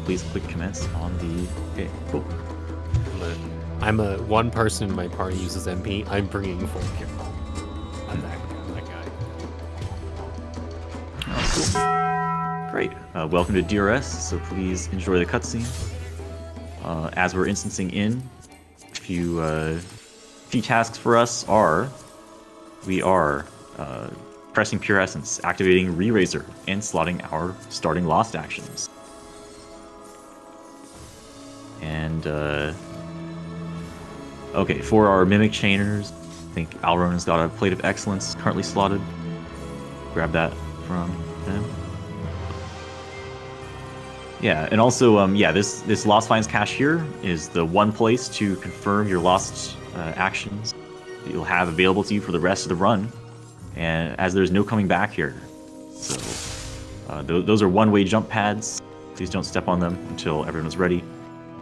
please click commence on the... Okay, cool. I'm a one person in my party uses MP. I'm bringing full gear. I'm that guy. Oh, cool. Great. Welcome to DRS, so please enjoy the cutscene. As we're instancing in, a few tasks for us are... We are pressing Pure Essence, activating Re-Raiser, and slotting our starting Lost actions. And, okay, for our Mimic Chainers, I think Alron's got a Plate of Excellence currently slotted. Grab that from them. Yeah, and also, this Lost Finds cache here is the one place to confirm your Lost actions that you'll have available to you for the rest of the run, and as there's no coming back here. So, those are one-way jump pads. Please don't step on them until everyone is ready.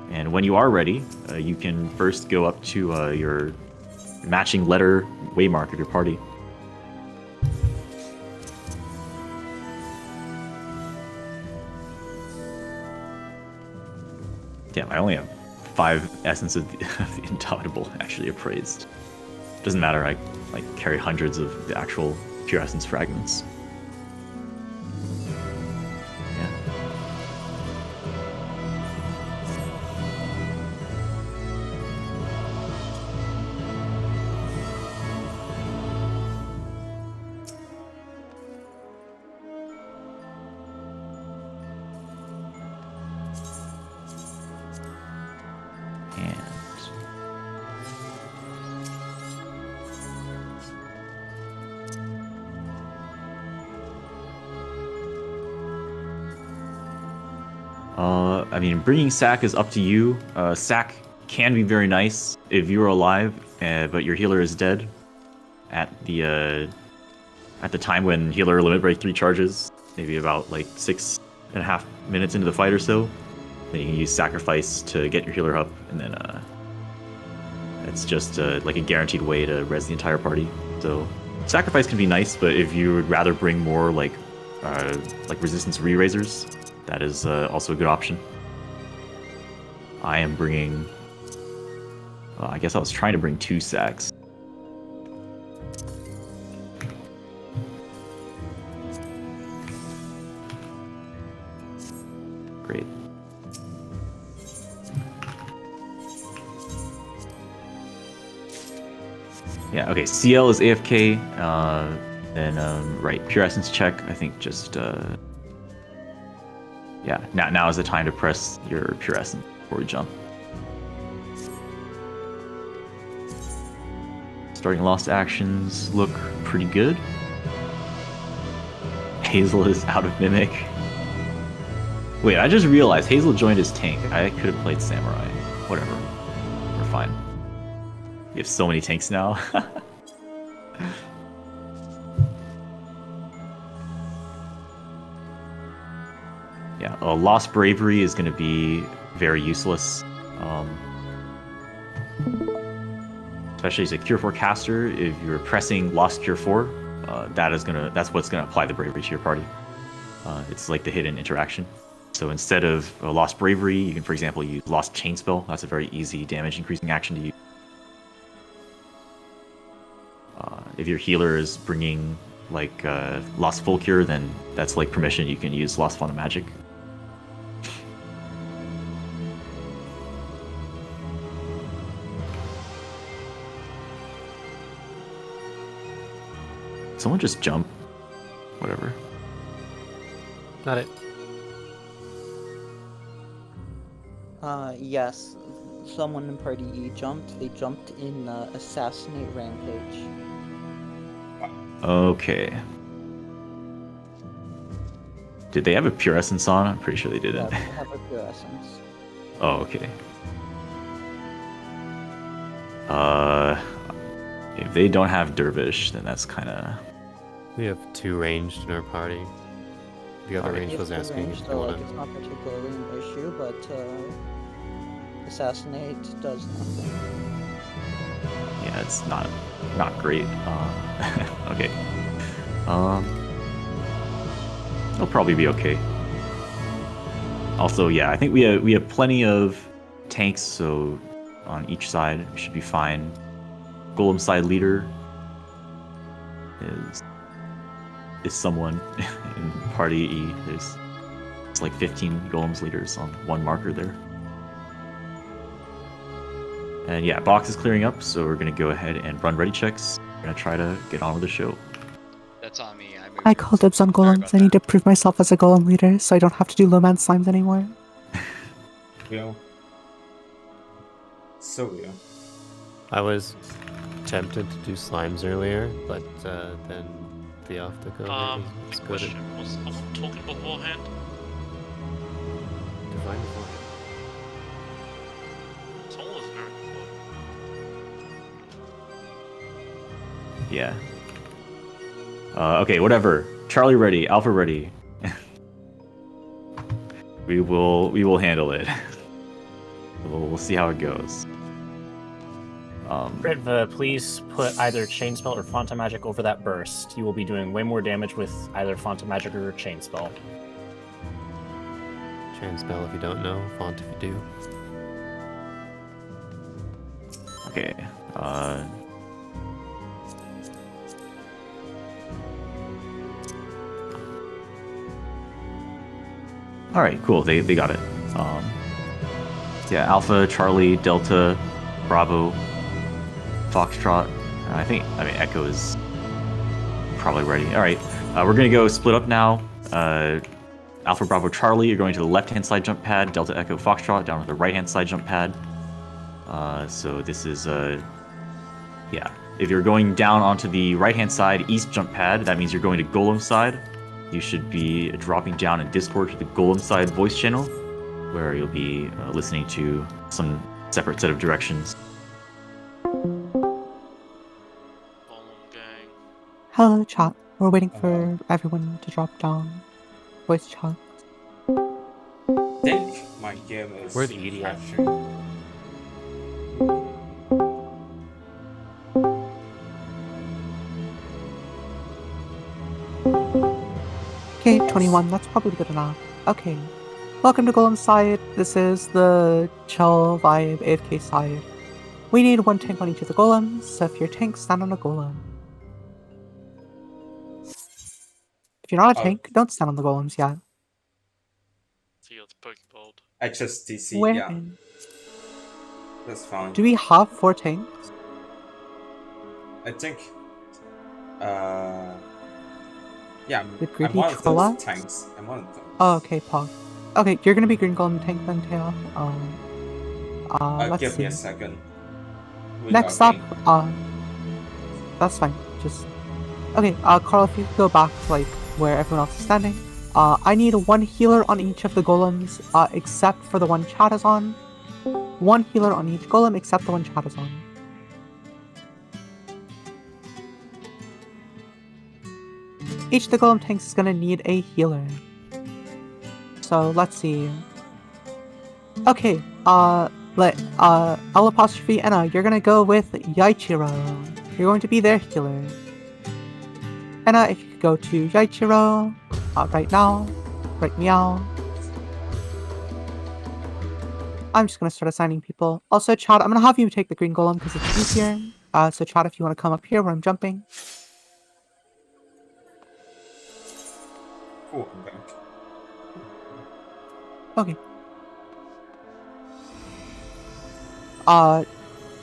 And when you are ready, you can first go up to your matching letter waymark of your party. Damn, I only have 5 Essence of the Indomitable actually appraised. Doesn't matter, I carry hundreds of the actual Pure Essence fragments. I mean, bringing Sack is up to you. Sack can be very nice if you're alive, but your healer is dead at the time when healer limit break 3 charges, maybe about like 6.5 minutes into the fight or so. Then you can use Sacrifice to get your healer up, and then it's just like a guaranteed way to res the entire party. So Sacrifice can be nice, but if you would rather bring more like resistance re-raisers, that is also a good option. I am bringing... I guess I was trying to bring 2 sacks. Great. Yeah, okay, CL is AFK. Then, right, Pure Essence check, I think just... Yeah, now is the time to press your Pure Essence before we jump. Starting Lost actions look pretty good. Hazel is out of Mimic. Wait, I just realized Hazel joined his tank. I could have played Samurai. Whatever. We're fine. We have so many tanks now. Yeah, Lost Bravery is going to be very useless. Especially as a Cure 4 caster, if you're pressing Lost Cure 4, that's what's gonna apply the Bravery to your party. It's like the hidden interaction. So instead of Lost Bravery, you can, for example, use Lost Chainspell. That's a very easy damage increasing action to use. If your healer is bringing like Lost Full Cure, then that's like permission. You can use Lost Font of Magic. Someone just jump. Whatever. Not it. Yes. Someone in Party E jumped. They jumped in Assassinate Rampage. Okay. Did they have a Pure Essence on? I'm pretty sure they didn't. Yeah, they have a Pure Essence. Oh, okay. If they don't have Dervish, then that's kind of... We have 2 ranged in our party. The other range was asking if they want to... It's not particularly an issue, but Assassinate does nothing. Yeah, it's not great. Okay. It'll probably be okay. Also, yeah, I think we have plenty of tanks, so on each side we should be fine. Golem side leader is someone in party E. It's like 15 golems leaders on one marker there. And yeah, box is clearing up, so we're gonna go ahead and run ready checks. We're gonna try to get on with the show. That's on me. I call dibs on golems. I need to prove myself as a golem leader, so I don't have to do low man slimes anymore. Real. So real. I was tempted to do slimes earlier, but then the off the go was good. Question, was someone talking beforehand? Divine beforehand. Someone was very important. Yeah. Okay, whatever. Charlie ready, Alpha ready. we will handle it. We'll see how it goes. Ritva, please put either Chain Spell or Font of Magic over that burst. You will be doing way more damage with either Font of Magic or Chain Spell. Chain spell if you don't know, font if you do. Okay. All right, cool. They got it. Yeah, Alpha, Charlie, Delta, Bravo, Foxtrot. I mean, Echo is probably ready. All right, we're gonna go split up now. Alpha, Bravo, Charlie, you're going to the left-hand side jump pad. Delta, Echo, Foxtrot down to the right-hand side jump pad. So this is yeah. If you're going down onto the right-hand side east jump pad, that means you're going to Golem side. You should be dropping down in Discord to the Golem side voice channel, where you'll be listening to some separate set of directions. Golem gang. Hello, chat. We're waiting for everyone to drop down. Voice chat. I think my game is Where's EDM? crashing. Okay, 21. That's probably good enough. Okay. Welcome to Golem side. This is the chill vibe AFK side. We need one tank on each of the golems, so if your tank, stand on a golem. If you're not a tank, don't stand on the golems yet. See, it's Pokeball. I just DC, Where yeah. in? That's fine. Do we have 4 tanks? I think yeah, The I'm greedy one of Trolla? those tanks. I'm one of them. Oh, okay, Pog. Okay, you're gonna be green golem tank then, Tail. Let's Give see. me a second. Next up, that's fine. Just okay. Carl, if you could go back to like where everyone else is standing. I need 1 healer on each of the golems, except for the one chat is on. 1 healer on each golem, except the one chat is on. Each of the golem tanks is gonna need a healer. So let's see. Okay, L apostrophe Enna, you're gonna go with Yaichiro. You're going to be their healer. Enna, if you could go to Yaichiro, right now, right meow. I'm just gonna start assigning people. Also, chat, I'm gonna have you take the green golem because it's easier. So chat, if you want to come up here where I'm jumping. Cool, I'm back. Okay.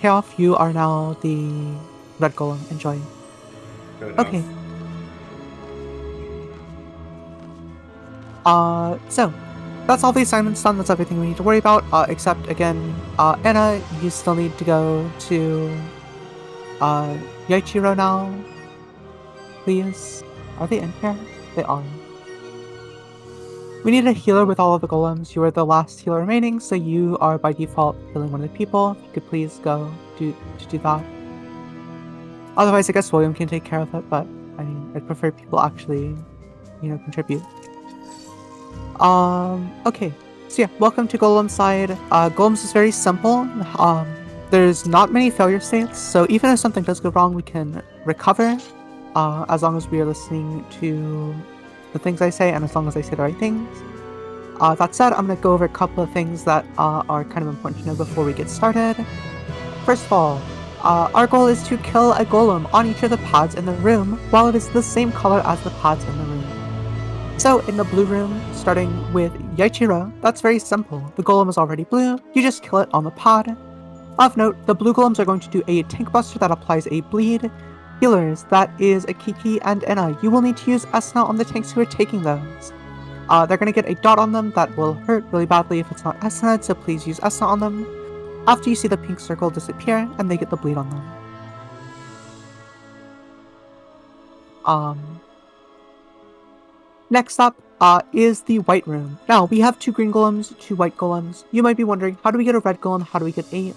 Payoff, you are now the red golem. Enjoy. Good enough. Okay. So that's all the assignments done. That's everything we need to worry about. Except again, Anna, you still need to go to Yaichiro now. Please. Are they in here? They are. We need a healer with all of the golems. You are the last healer remaining, so you are by default healing one of the people. If you could please go to do that. Otherwise, I guess William can take care of it, but I mean, I'd prefer people actually, contribute. Okay. So yeah, welcome to Golem side. Golems is very simple. There's not many failure states, so even if something does go wrong, we can recover, as long as we are listening to the things I say, and as long as I say the right things. that said, I'm going to go over a couple of things that are kind of important to know before we get started. First of all, our goal is to kill a golem on each of the pads in the room while it is the same color as the pads in the room. So in the blue room, starting with Yaichiro, that's very simple. The golem is already blue, you just kill it on the pad. Of note, the blue golems are going to do a tank buster that applies a bleed. Healers, that is a Kiki and Enna. You will need to use Esna on the tanks who are taking those. They're going to get a dot on them that will hurt really badly if it's not Esna, so please use Esna on them. After you see the pink circle disappear, and they get the bleed on them. Next up is the white room. Now, we have 2 green golems, 2 white golems. You might be wondering, how do we get a red golem, how do we get a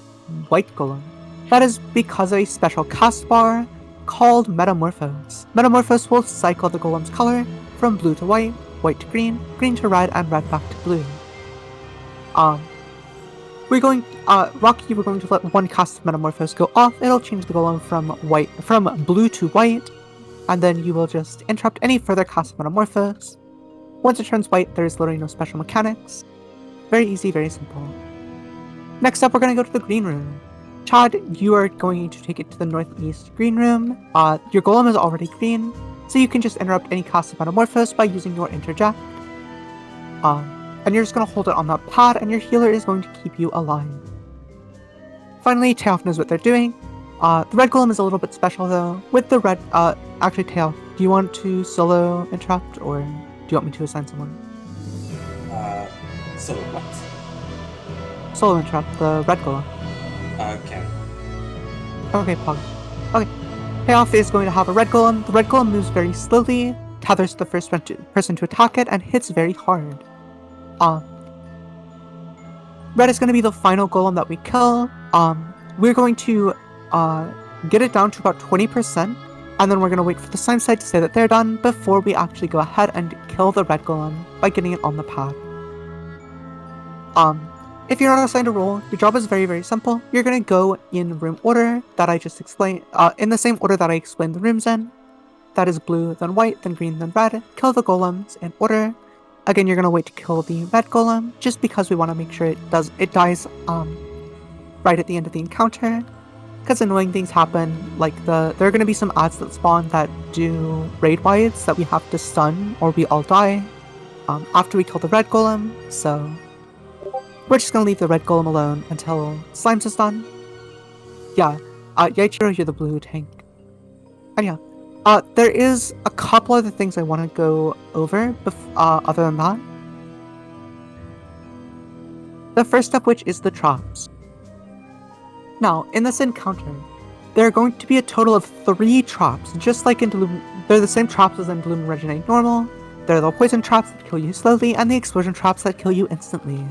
white golem? That is because of a special cast bar called Metamorphose. Metamorphose will cycle the golem's color from blue to white, white to green, green to red, and red back to blue. We're going to let one cast of Metamorphose go off. It'll change the golem from blue to white, and then you will just interrupt any further cast of Metamorphose. Once it turns white, there's literally no special mechanics. Very easy, very simple. Next up, we're going to go to the green room. Chad, you are going to take it to the northeast green room. Your golem is already green, so you can just interrupt any cast of Metamorphose by using your interject. And you're just going to hold it on that pad, and your healer is going to keep you alive. Finally, Teof knows what they're doing. The red golem is a little bit special though. With the red, actually Teof, do you want to solo interrupt, or do you want me to assign someone? Solo what? Solo interrupt, the red golem. Okay. Okay, Pog. Okay. Teof is going to have a red golem. The red golem moves very slowly, tethers to the first person to attack it, and hits very hard. Red is going to be the final golem that we kill. We're going to get it down to about 20%, and then we're going to wait for the slime side to say that they're done before we actually go ahead and kill the red golem by getting it on the pad. If you're not assigned a role, your job is very, very simple. You're going to go in room order that I just explained, in the same order that I explained the rooms in. That is blue, then white, then green, then red. Kill the golems in order. Again, you're going to wait to kill the red golem, just because we want to make sure it dies right at the end of the encounter. Because annoying things happen, like there are going to be some ads that spawn that do raid wides that we have to stun or we all die after we kill the red golem, so we're just going to leave the red golem alone until Slimes is done. Yeah, Yaichiro, you're the blue tank. And yeah, there is a couple other things I want to go over other than that. The first of which is the traps. Now, in this encounter, there are going to be a total of 3 traps, just like in Bloom. They're the same traps as in Bloom Regenerate Normal. They're the poison traps that kill you slowly, and the explosion traps that kill you instantly.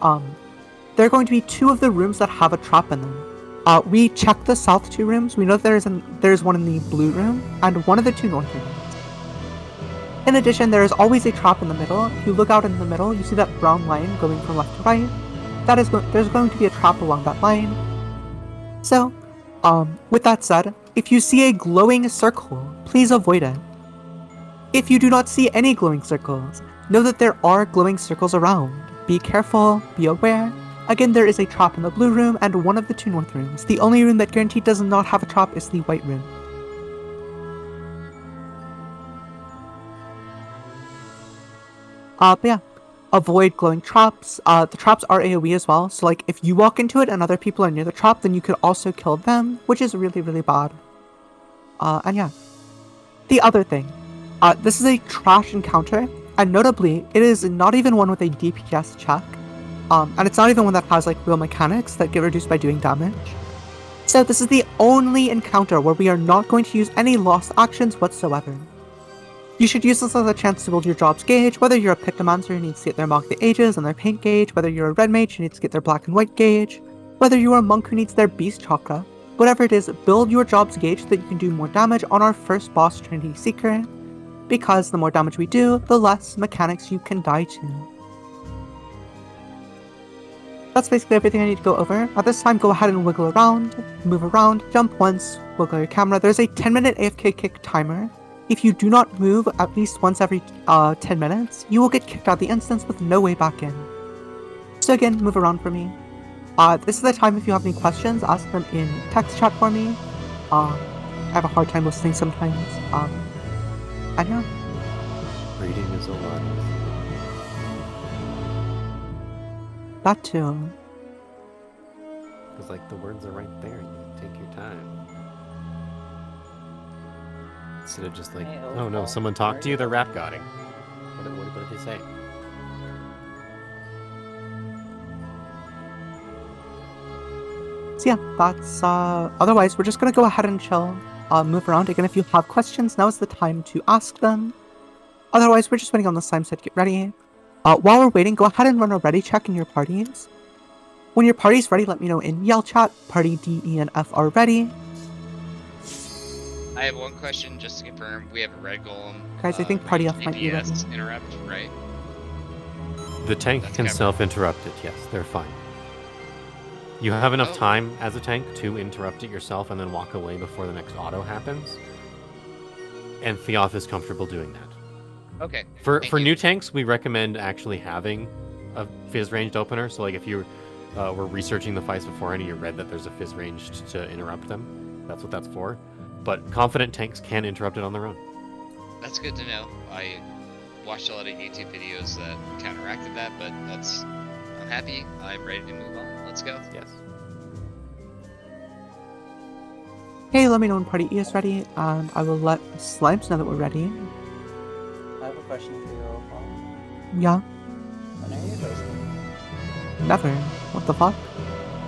There are going to be 2 of the rooms that have a trap in them. We checked the south 2 rooms. We know there's one in the blue room, and one of the 2 north rooms. In addition, there is always a trap in the middle. If you look out in the middle, you see that brown line going from left to right. There's going to be a trap along that line. So, with that said, if you see a glowing circle, please avoid it. If you do not see any glowing circles, know that there are glowing circles around. Be careful, be aware. Again, there is a trap in the blue room and one of the 2 north rooms. The only room that guaranteed does not have a trap is the white room. But yeah. Avoid glowing traps. The traps are AoE as well, so like if you walk into it and other people are near the trap, then you could also kill them, which is really, really bad. And yeah. The other thing. This is a trash encounter, and notably, it is not even one with a DPS check. And it's not even one that has like real mechanics that get reduced by doing damage. So this is the only encounter where we are not going to use any lost actions whatsoever. You should use this as a chance to build your job's gauge, whether you're a Pictomancer who needs to get their Mark the Ages and their paint gauge, whether you're a Red Mage who needs to get their black and white gauge, whether you're a Monk who needs their Beast Chakra. Whatever it is, build your job's gauge so that you can do more damage on our first boss, Trinity Seeker, because the more damage we do, the less mechanics you can die to. That's basically everything I need to go over. At this time, go ahead and wiggle around, move around, jump once, wiggle your camera. There's a 10-minute AFK kick timer. If you do not move at least once every 10 minutes, you will get kicked out of the instance with no way back in. So again, move around for me. This is the time if you have any questions, ask them in text chat for me. I have a hard time listening sometimes. And yeah. Reading is a lot. That too. Because, like, the words are right there. You take your time. Instead of just like, Hey, oh no, someone talked to you, they're rap godding. What did they say? So yeah, that's otherwise we're just gonna go ahead and chill. Move around. Again, if you have questions, now is the time to ask them. Otherwise, we're just waiting on the slime set to get ready. While we're waiting, go ahead and run a ready check in your parties. When your party's ready, let me know in yell chat. Party D, E, and F are ready. I have one question just to confirm. We have a red golem. Guys, I think party F might be ready. DPS interrupt, right? The tank That's can covered. self-interrupt it, yes, they're fine. You have enough Oh. time as a tank to interrupt it yourself and then walk away before the next auto happens. And Theoth is comfortable doing that. Okay. For Thank you. new tanks, we recommend actually having a fizz ranged opener. So like if you were researching the fights beforehand and you read that there's a fizz ranged to interrupt them, that's what that's for. But confident tanks can interrupt it on their own. That's good to know. I watched a lot of YouTube videos that counteracted that, but I'm happy. I'm ready to move on. Let's go. Yes. Hey, let me know when party E is ready, and I will let Slimes know that we're ready. I have a question for you, Opal. Yeah, When are you hosting? never. What the fuck?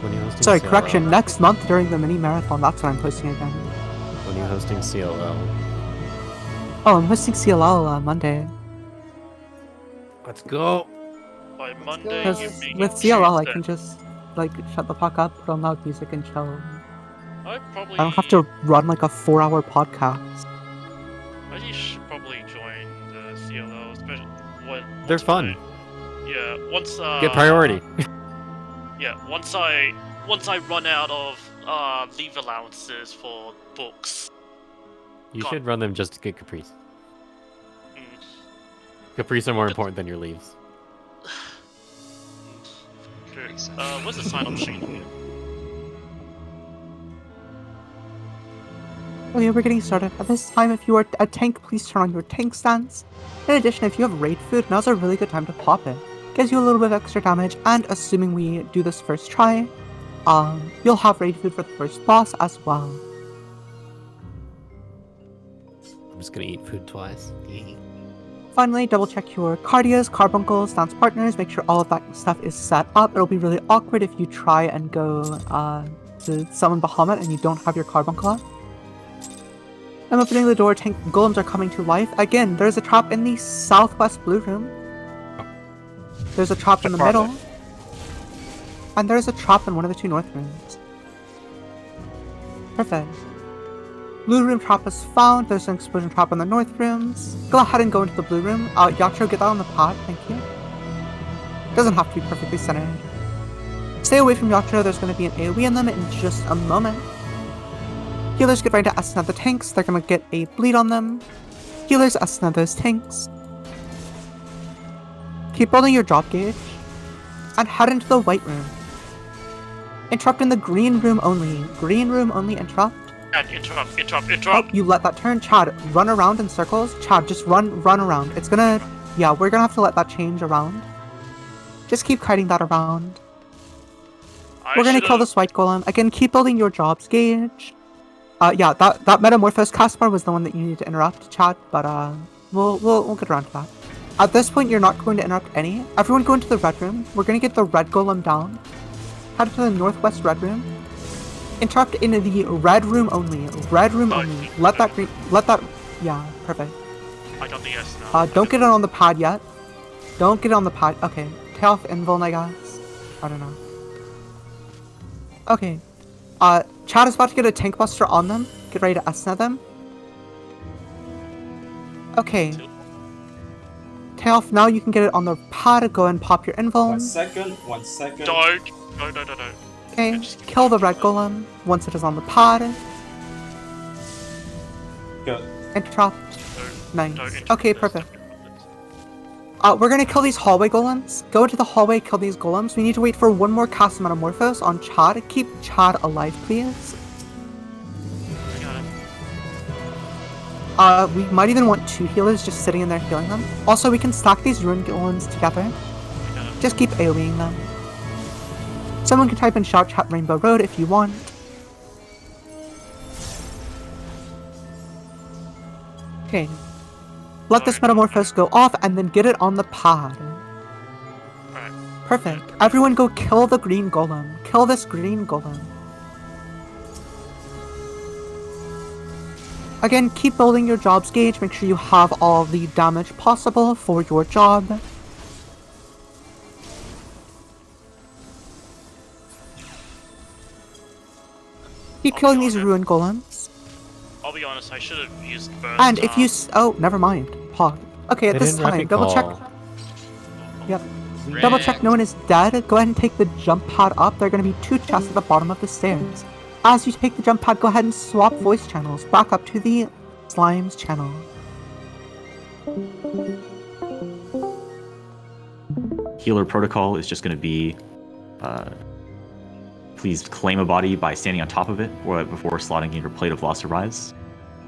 When are you hosting Sorry, CLL? correction. Next month during the mini marathon, that's when I'm posting again. When are you hosting CLL? Oh, I'm hosting CLL Monday. Let's go! By Monday, Because you mean with CLL, I Tuesday. can just like shut the fuck up, put on loud music, and chill. I probably. I don't have to run like a 4-hour podcast. I should probably join the CLO, especially when. They're once fun. Yeah, once. Get priority. Yeah, once I run out of leave allowances for books. You God. should run them just to get Caprice. Mm. Caprice are more important than your leaves. Good. Where's the sign-up sheet? Okay, we're getting started. At this time, if you are a tank, please turn on your tank stance. In addition, if you have raid food, now's a really good time to pop it. Gives you a little bit of extra damage, and assuming we do this first try, you'll have raid food for the first boss as well. I'm just gonna eat food twice. Finally, double check your cardias, carbuncles, dance partners, make sure all of that stuff is set up. It'll be really awkward if you try and go to summon Bahamut and you don't have your carbuncle up. I'm opening the door, tank golems are coming to life. Again, there's a trap in the southwest blue room. There's a trap in the middle. And there's a trap in one of the two north rooms. Perfect. Blue room trap is found. There's an explosion trap in the north rooms. Go ahead and go into the blue room. Yacho, get that on the pad. Thank you. Doesn't have to be perfectly centered. Stay away from Yacho. There's going to be an AoE in them in just a moment. Healers get ready to SNF the tanks. They're going to get a bleed on them. Healers SNF those tanks. Keep building your drop gauge. And head into the white room. Interrupt in the green room only. Green room only interrupt. And interrupt. Oh, you let that turn. Chad, run around in circles. Chad, just run around. It's gonna... Yeah, we're gonna have to let that change around. Just keep kiting that around. We're gonna kill this white golem. Again, keep building your jobs gauge. Yeah, that Metamorphose cast bar was the one that you needed to interrupt, Chad, but we'll get around to that. At this point, you're not going to interrupt any. Everyone go into the red room. We're gonna get the red golem down. Head to the northwest red room. Interrupt in the red room only. Red room only. Let that green... Yeah, perfect. I got the S now. Don't get it on the pad yet. Don't get it on the pad. Okay. Take off invuln, I guess. I don't know. Okay. Chad is about to get a tank buster on them. Get ready to SNA them. Okay. Tail, now you can get it on the pad. Go and pop your invuln. 1 second, 1 second. Don't. No. Okay. Kill the red golem once it is on the pad. Good. Interrupt. Nice. Don't Okay, interrupt this. perfect. We're gonna kill these hallway golems. Go into the hallway, kill these golems. We need to wait for one more cast Metamorphose on Chad. Keep Chad alive, please. I got it. We might even want 2 healers just sitting in there healing them. Also, we can stack these ruined golems together. I got it. Just keep AoEing them. Someone can type in shout chat Rainbow Road if you want. Okay. Let this Metamorphose go off and then get it on the pad. Alright. Perfect. Everyone go kill the green golem. Kill this green golem. Again, keep building your jobs gauge. Make sure you have all the damage possible for your job. Keep killing these ruined golems. I'll be honest, I should have used burn. And if you oh, never mind. Pog. Okay, at They this didn't time, rapid double check. call. Yep. Double check no one is dead. Go ahead and take the jump pad up. There are going to be 2 chests at the bottom of the stairs. As you take the jump pad, go ahead and swap voice channels back up to the Slimes channel. Healer protocol is just going to be, please claim a body by standing on top of it or before slotting in your plate of Lost Rise.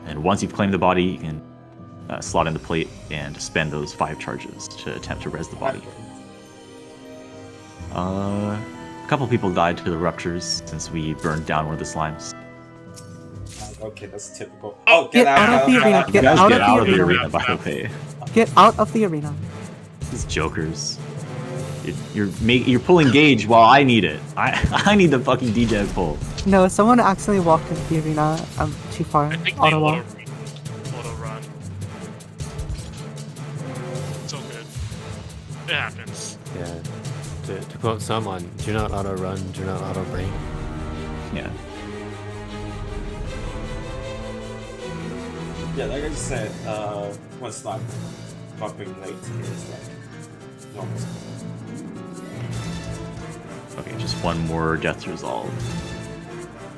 And once you've claimed the body, you can slot in the plate and spend those 5 charges to attempt to res the body. A couple people died to the ruptures since we burned down one of the slimes. Okay, that's typical. Oh, Get out of the arena. You Get guys out get of out the of the arena. arena, by the way. Get out of the arena. These jokers. You're pulling gauge while I need it. I need the fucking DJ pull. No, someone accidentally walked into the arena. Too far. I think they Auto auto walk. run. It's all good. It happens. Yeah. To quote someone, do not auto run, do not auto brain. Yeah. Yeah, like I just said, one slot bumping late is like normal. Okay, just one more death resolve.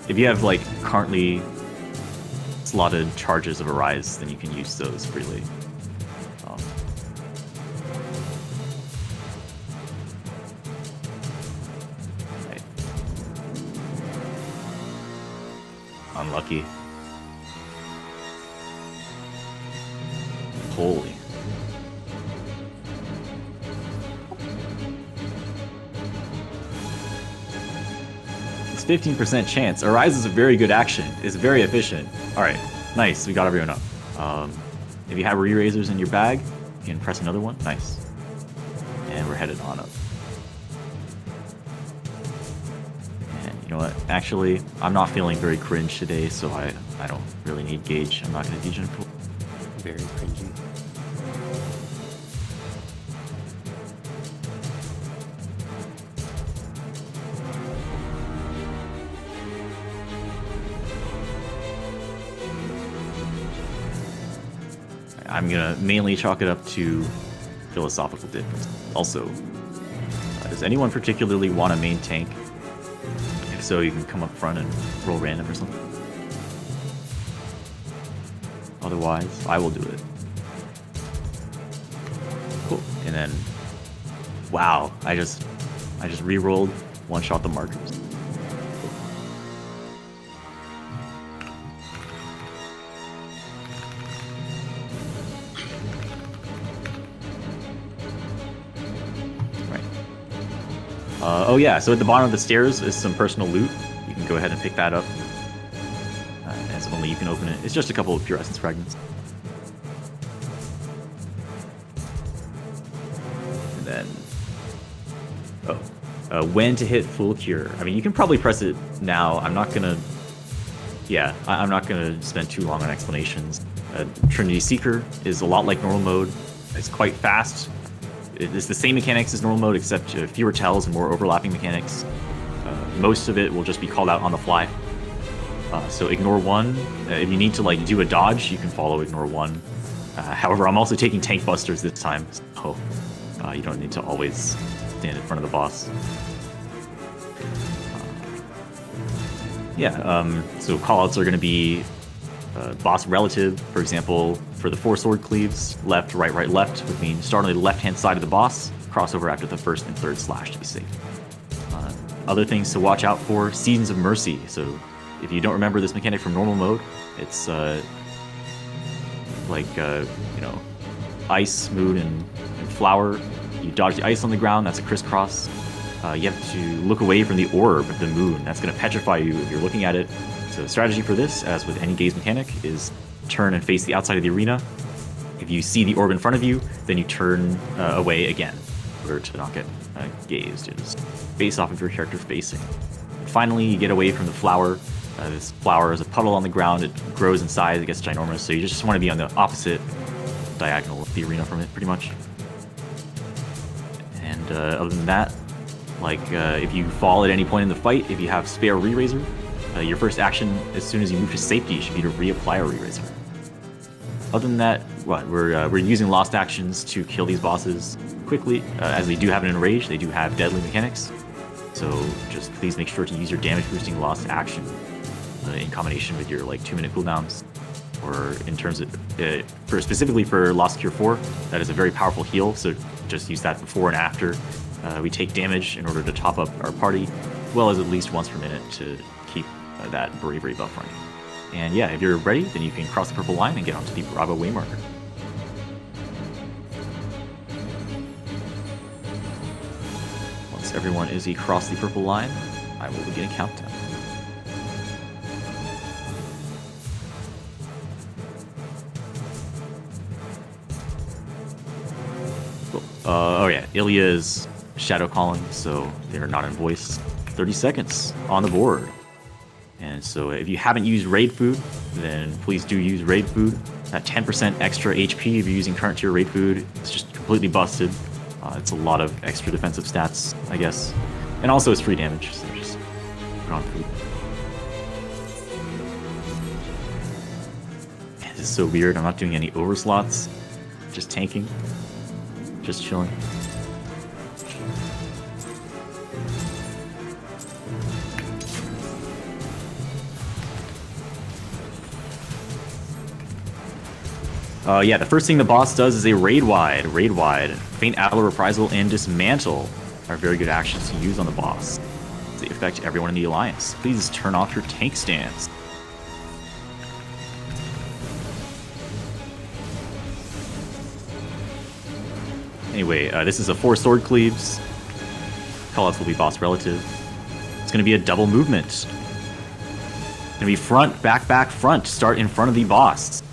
If you have like currently slotted charges of Arise, then you can use those freely. Right. Unlucky. Holy. It's 15% chance. Arise is a very good action. It's very efficient. Alright, nice. We got everyone up. If you have re-razors in your bag, you can press another one. Nice. And we're headed on up. And you know what? Actually, I'm not feeling very cringe today, so I don't really need gauge. I'm not going to degen pool. Very cringy. I'm gonna mainly chalk it up to philosophical difference. Also, does anyone particularly want a main tank? If so, you can come up front and roll random or something. Otherwise, I will do it. Cool. And then, wow, I just re-rolled, one-shot the markers. Oh yeah, so at the bottom of the stairs is some personal loot. You can go ahead and pick that up. As only you can open it. It's just a couple of pure essence fragments. And then... Oh. When to hit full cure. I mean, you can probably press it now. I'm not gonna... Yeah, I'm not gonna spend too long on explanations. Trinity Seeker is a lot like normal mode. It's quite fast. It's the same mechanics as normal mode, except fewer tells and more overlapping mechanics. Most of it will just be called out on the fly. So ignore 1. If you need to like do a dodge, you can follow ignore 1. However, I'm also taking tank busters this time, so you don't need to always stand in front of the boss. So callouts are going to be boss relative, for example. For the 4 sword cleaves, left, right, right, left, which means start on the left-hand side of the boss, cross over after the 1st and 3rd slash to be safe. Other things to watch out for, Seasons of Mercy. So if you don't remember this mechanic from normal mode, it's ice, moon, and flower. You dodge the ice on the ground, that's a crisscross. You have to look away from the orb of the moon. That's going to petrify you if you're looking at it. So the strategy for this, as with any gaze mechanic, is turn and face the outside of the arena. If you see the orb in front of you, then you turn away again in order to not get gazed. It is based off of your character facing. And finally, you get away from the flower. This flower is a puddle on the ground. It grows in size, it gets ginormous, so you just want to be on the opposite diagonal of the arena from it, pretty much. And other than that, if you fall at any point in the fight, if you have spare re-raiser, your first action as soon as you move to safety should be to reapply a re-raiser. Other than that, we're using lost actions to kill these bosses quickly, as they do have an enrage, they do have deadly mechanics. So just please make sure to use your damage boosting lost action in combination with your 2-minute cooldowns, or in terms of specifically for Lost Cure 4, that is a very powerful heal. So just use that before and after we take damage in order to top up our party, as well as at least once per minute to keep that bravery buff running. And yeah, if you're ready, then you can cross the purple line and get onto the Bravo waymarker. Once everyone is across the purple line, I will begin a countdown. Cool. Oh yeah, Ilya is shadow calling, so they're not in voice. 30 seconds on the board. And so if you haven't used raid food, then please do use raid food. That 10% extra HP if you're using current tier raid food, it's just completely busted. It's a lot of extra defensive stats, I guess. And also it's free damage, so just put on food. Man, this is so weird, I'm not doing any overslots. Just tanking. Just chilling. Yeah, the first thing the boss does is a raid wide. Raid wide. Faint Adler, Reprisal, and Dismantle are very good actions to use on the boss. They affect everyone in the Alliance. Please turn off your tank stance. Anyway, this is a 4 sword cleaves. Callouts will be boss relative. It's going to be a double movement. It's going to be front, back, back, front. Start in front of the boss.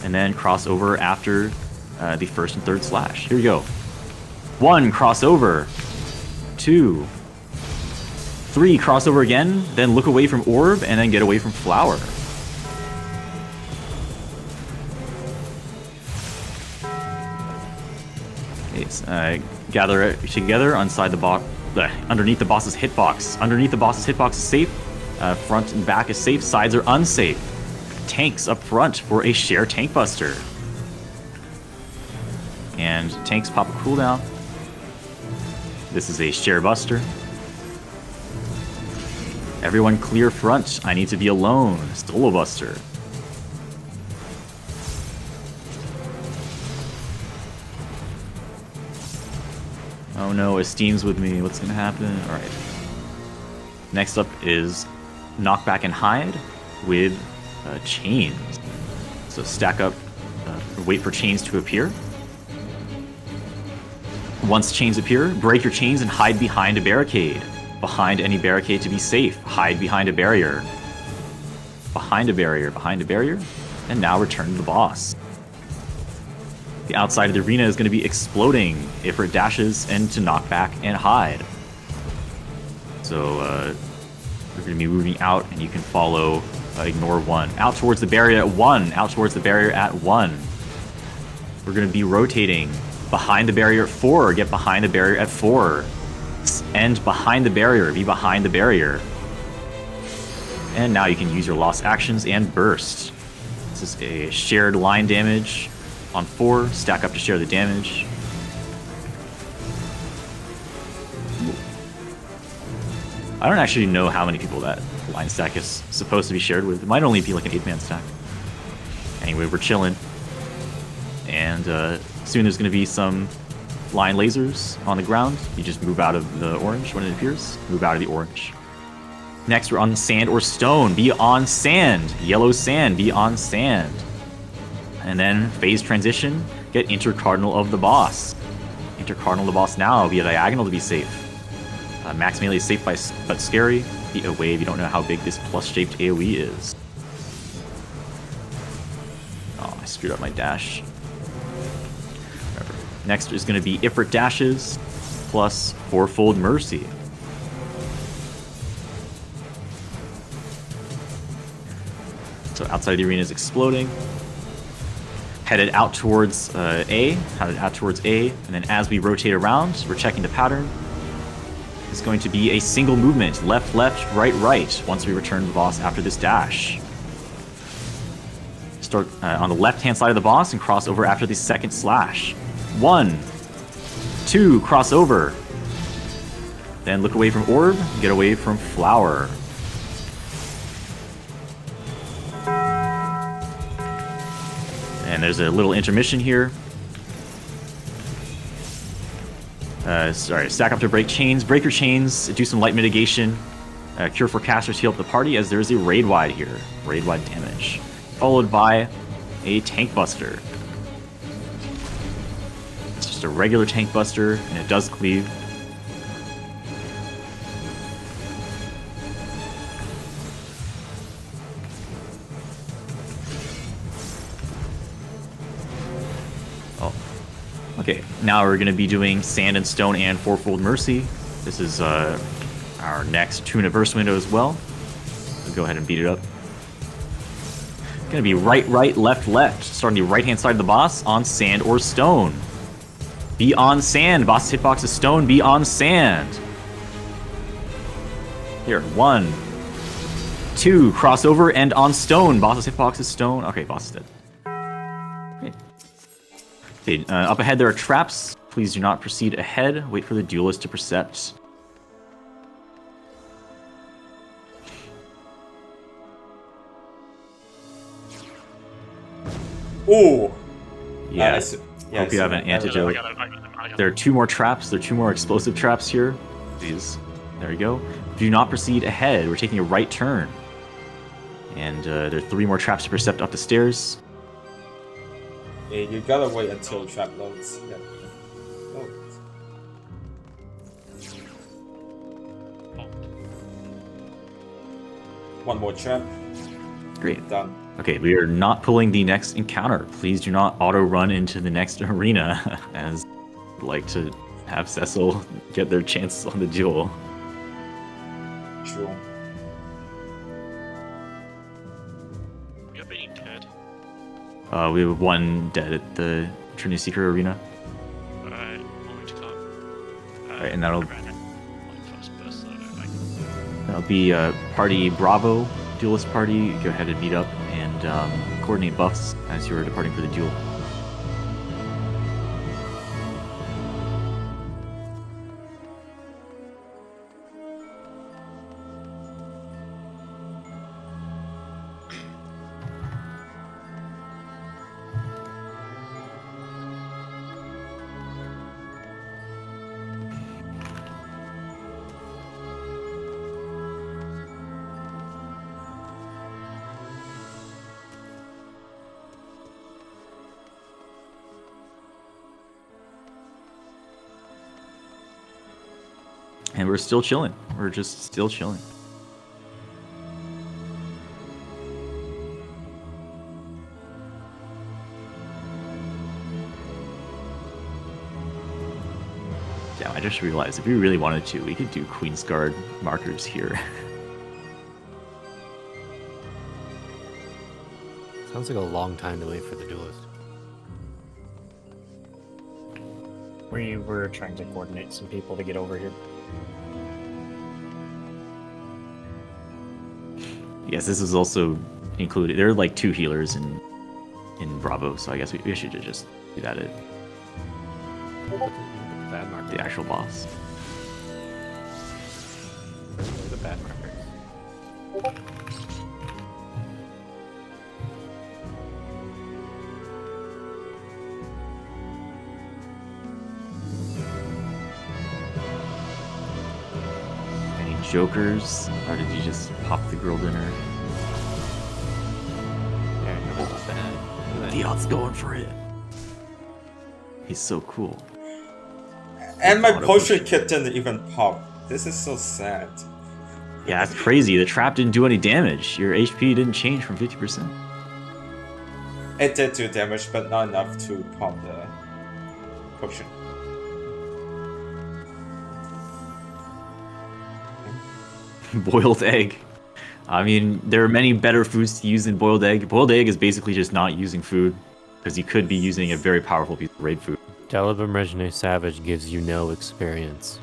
And then cross over after the 1st and 3rd slash. Here we go. 1, cross over. 2. 3, cross over again. Then look away from orb, and then get away from flower. Okay, gather it together underneath the boss's hitbox. Underneath the boss's hitbox is safe. Front and back is safe. Sides are unsafe. Tanks up front for a share tank buster. And tanks pop a cooldown. This is a share buster. Everyone clear front. I need to be alone. Solo buster. Oh no, Esteem's with me. What's gonna happen? Alright. Next up is knockback and hide with chains. So stack up, wait for chains to appear. Once chains appear, break your chains and hide behind a barricade. Behind any barricade to be safe. Hide behind a barrier. Behind a barrier, behind a barrier. And now return to the boss. The outside of the arena is going to be exploding if it dashes into knockback and hide. So we're going to be moving out, and you can follow ignore 1. Out towards the barrier at 1. Out towards the barrier at 1. We're going to be rotating behind the barrier at 4. Get behind the barrier at 4. End behind the barrier. Be behind the barrier. And now you can use your lost actions and burst. This is a shared line damage on 4. Stack up to share the damage. I don't actually know how many people that line stack is supposed to be shared with. It might only be like an 8-man stack. Anyway, we're chilling. and soon there's going to be some line lasers on the ground. You just move out of the orange when it appears. Move out of the orange. Next, we're on sand or stone. Be on sand. Yellow sand. Be on sand. And then phase transition. Get intercardinal of the boss. Intercardinal of the boss now. Be a diagonal to be safe. Max melee is safe but scary. Be a wave. You don't know how big this plus-shaped AoE is. Oh, I screwed up my dash. Whatever. Next is going to be Ifrit dashes plus fourfold mercy. So outside the arena is exploding. Headed out towards A. Headed out towards A. And then as we rotate around, we're checking the pattern. It's going to be a single movement. Left, left, right, right. Once we return to the boss after this dash. Start on the left-hand side of the boss and cross over after the second slash. 1, 2, cross over. Then look away from orb, get away from flower. And there's a little intermission here. Sorry, stack up to break chains. Break your chains, do some light mitigation. Cure for casters, heal up the party as there is a raid wide here. Raid wide damage. Followed by a tank buster. It's just a regular tank buster, and it does cleave. Okay, now we're going to be doing Sand and Stone and Fourfold Mercy. This is our next Tooniverse window as well. We'll go ahead and beat it up. Going to be right, right, left, left. Starting the right-hand side of the boss on Sand or Stone. Be on Sand. Boss hitbox is Stone. Be on Sand. Here, 1, 2, crossover and on Stone. Boss's hitbox is Stone. Okay, boss is dead. Okay, up ahead there are traps. Please do not proceed ahead. Wait for the duelist to percept. Ooh! Yeah, yeah, hope you have an antidote. There are 2 more traps. There are 2 more explosive traps here. Please. There we go. Do not proceed ahead. We're taking a right turn. And there are 3 more traps to percept up the stairs. Yeah, you gotta wait until trap loads. Yeah. Oh. One more trap. Great. Done. Okay, we are not pulling the next encounter. Please do not auto-run into the next arena, as I'd like to have Cecil get their chance on the duel. True. We have any dead. We have 1 dead at the Trinity Seeker arena. Alright, want me to come? Alright, and that'll First That'll be Party Bravo, Duelist Party. Go ahead and meet up and coordinate buffs as you're departing for the duel. And we're still chilling. We're just still chilling. Yeah, I just realized if we really wanted to, we could do Queensguard markers here. Sounds like a long time to wait for the duelist. We were trying to coordinate some people to get over here. Yes, this is also included. There are like 2 healers in Bravo, so I guess we should just do that at Bad marker. the actual boss. The bad markers. jokers, or did you just pop the girl dinner? There, no, this is bad. Look at that. Theod's going for it. He's so cool. And my Auto potion push. kit didn't even pop. This is so sad. Yeah, that's crazy. The trap didn't do any damage. Your HP didn't change from 50%. It did do damage, but not enough to pop the potion. Boiled egg. I mean, there are many better foods to use than boiled egg. Boiled egg is basically just not using food, because you could be using a very powerful piece of raid food. Delibum Regine Savage gives you no experience.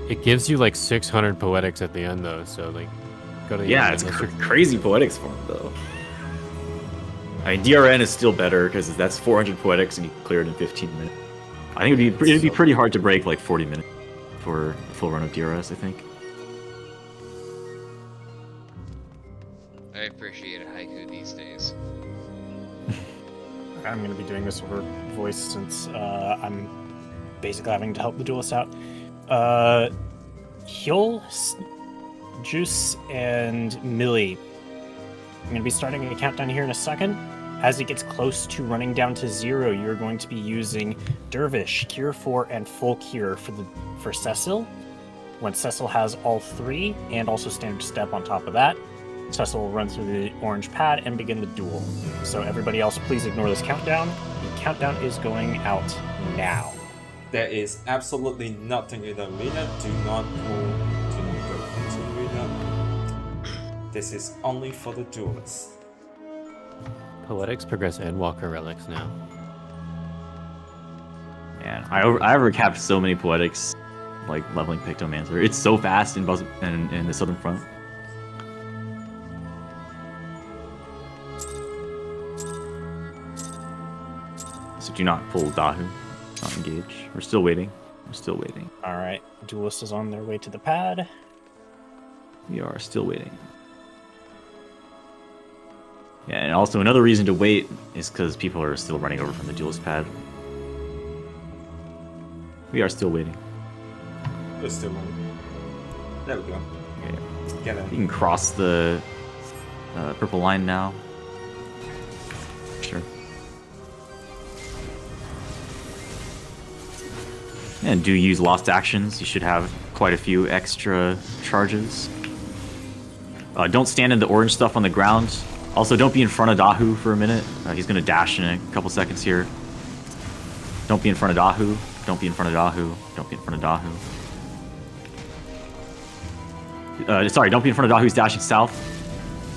It gives you like 600 poetics at the end though, so like, go to the Yeah, end it's and that's crazy poetics form though. I mean, DRN is still better because that's 400 poetics and you clear it in 15 minutes. I think it'd be pretty hard to break like 40 minutes for a full run of DRS. I think. I appreciate a haiku these days. I'm going to be doing this over voice since I'm basically having to help the duelist out. Hyul, Juice, and Millie. I'm going to be starting a countdown here in a second. As it gets close to running down to 0, you're going to be using Dervish, Cure 4, and Full Cure for Cecil. When Cecil has all 3, and also Standard Step on top of that, Cecil will run through the orange pad and begin the duel. So everybody else, please ignore this countdown. The countdown is going out now. There is absolutely nothing in the arena. Do not go into the arena. This is only for the duelists. Poetics progress and Walker relics now. Man, I overcapped so many poetics, like leveling Pictomancer. It's so fast in the Southern Front. So do not pull Dahu. Not engage. We're still waiting. We're still waiting. All right, duelist is on their way to the pad. We are still waiting. Yeah, and also another reason to wait is because people are still running over from the duelist pad. We are still waiting. We're still running. There we go. Okay. Get You in. can cross the purple line now. Sure. And do use lost actions. You should have quite a few extra charges. Don't stand in the orange stuff on the ground. Also, don't be in front of Dahu for a minute. He's going to dash in a couple seconds here. Don't be in front of Dahu. Don't be in front of Dahu. Don't be in front of Dahu. Sorry, don't be in front of Dahu. He's dashing south.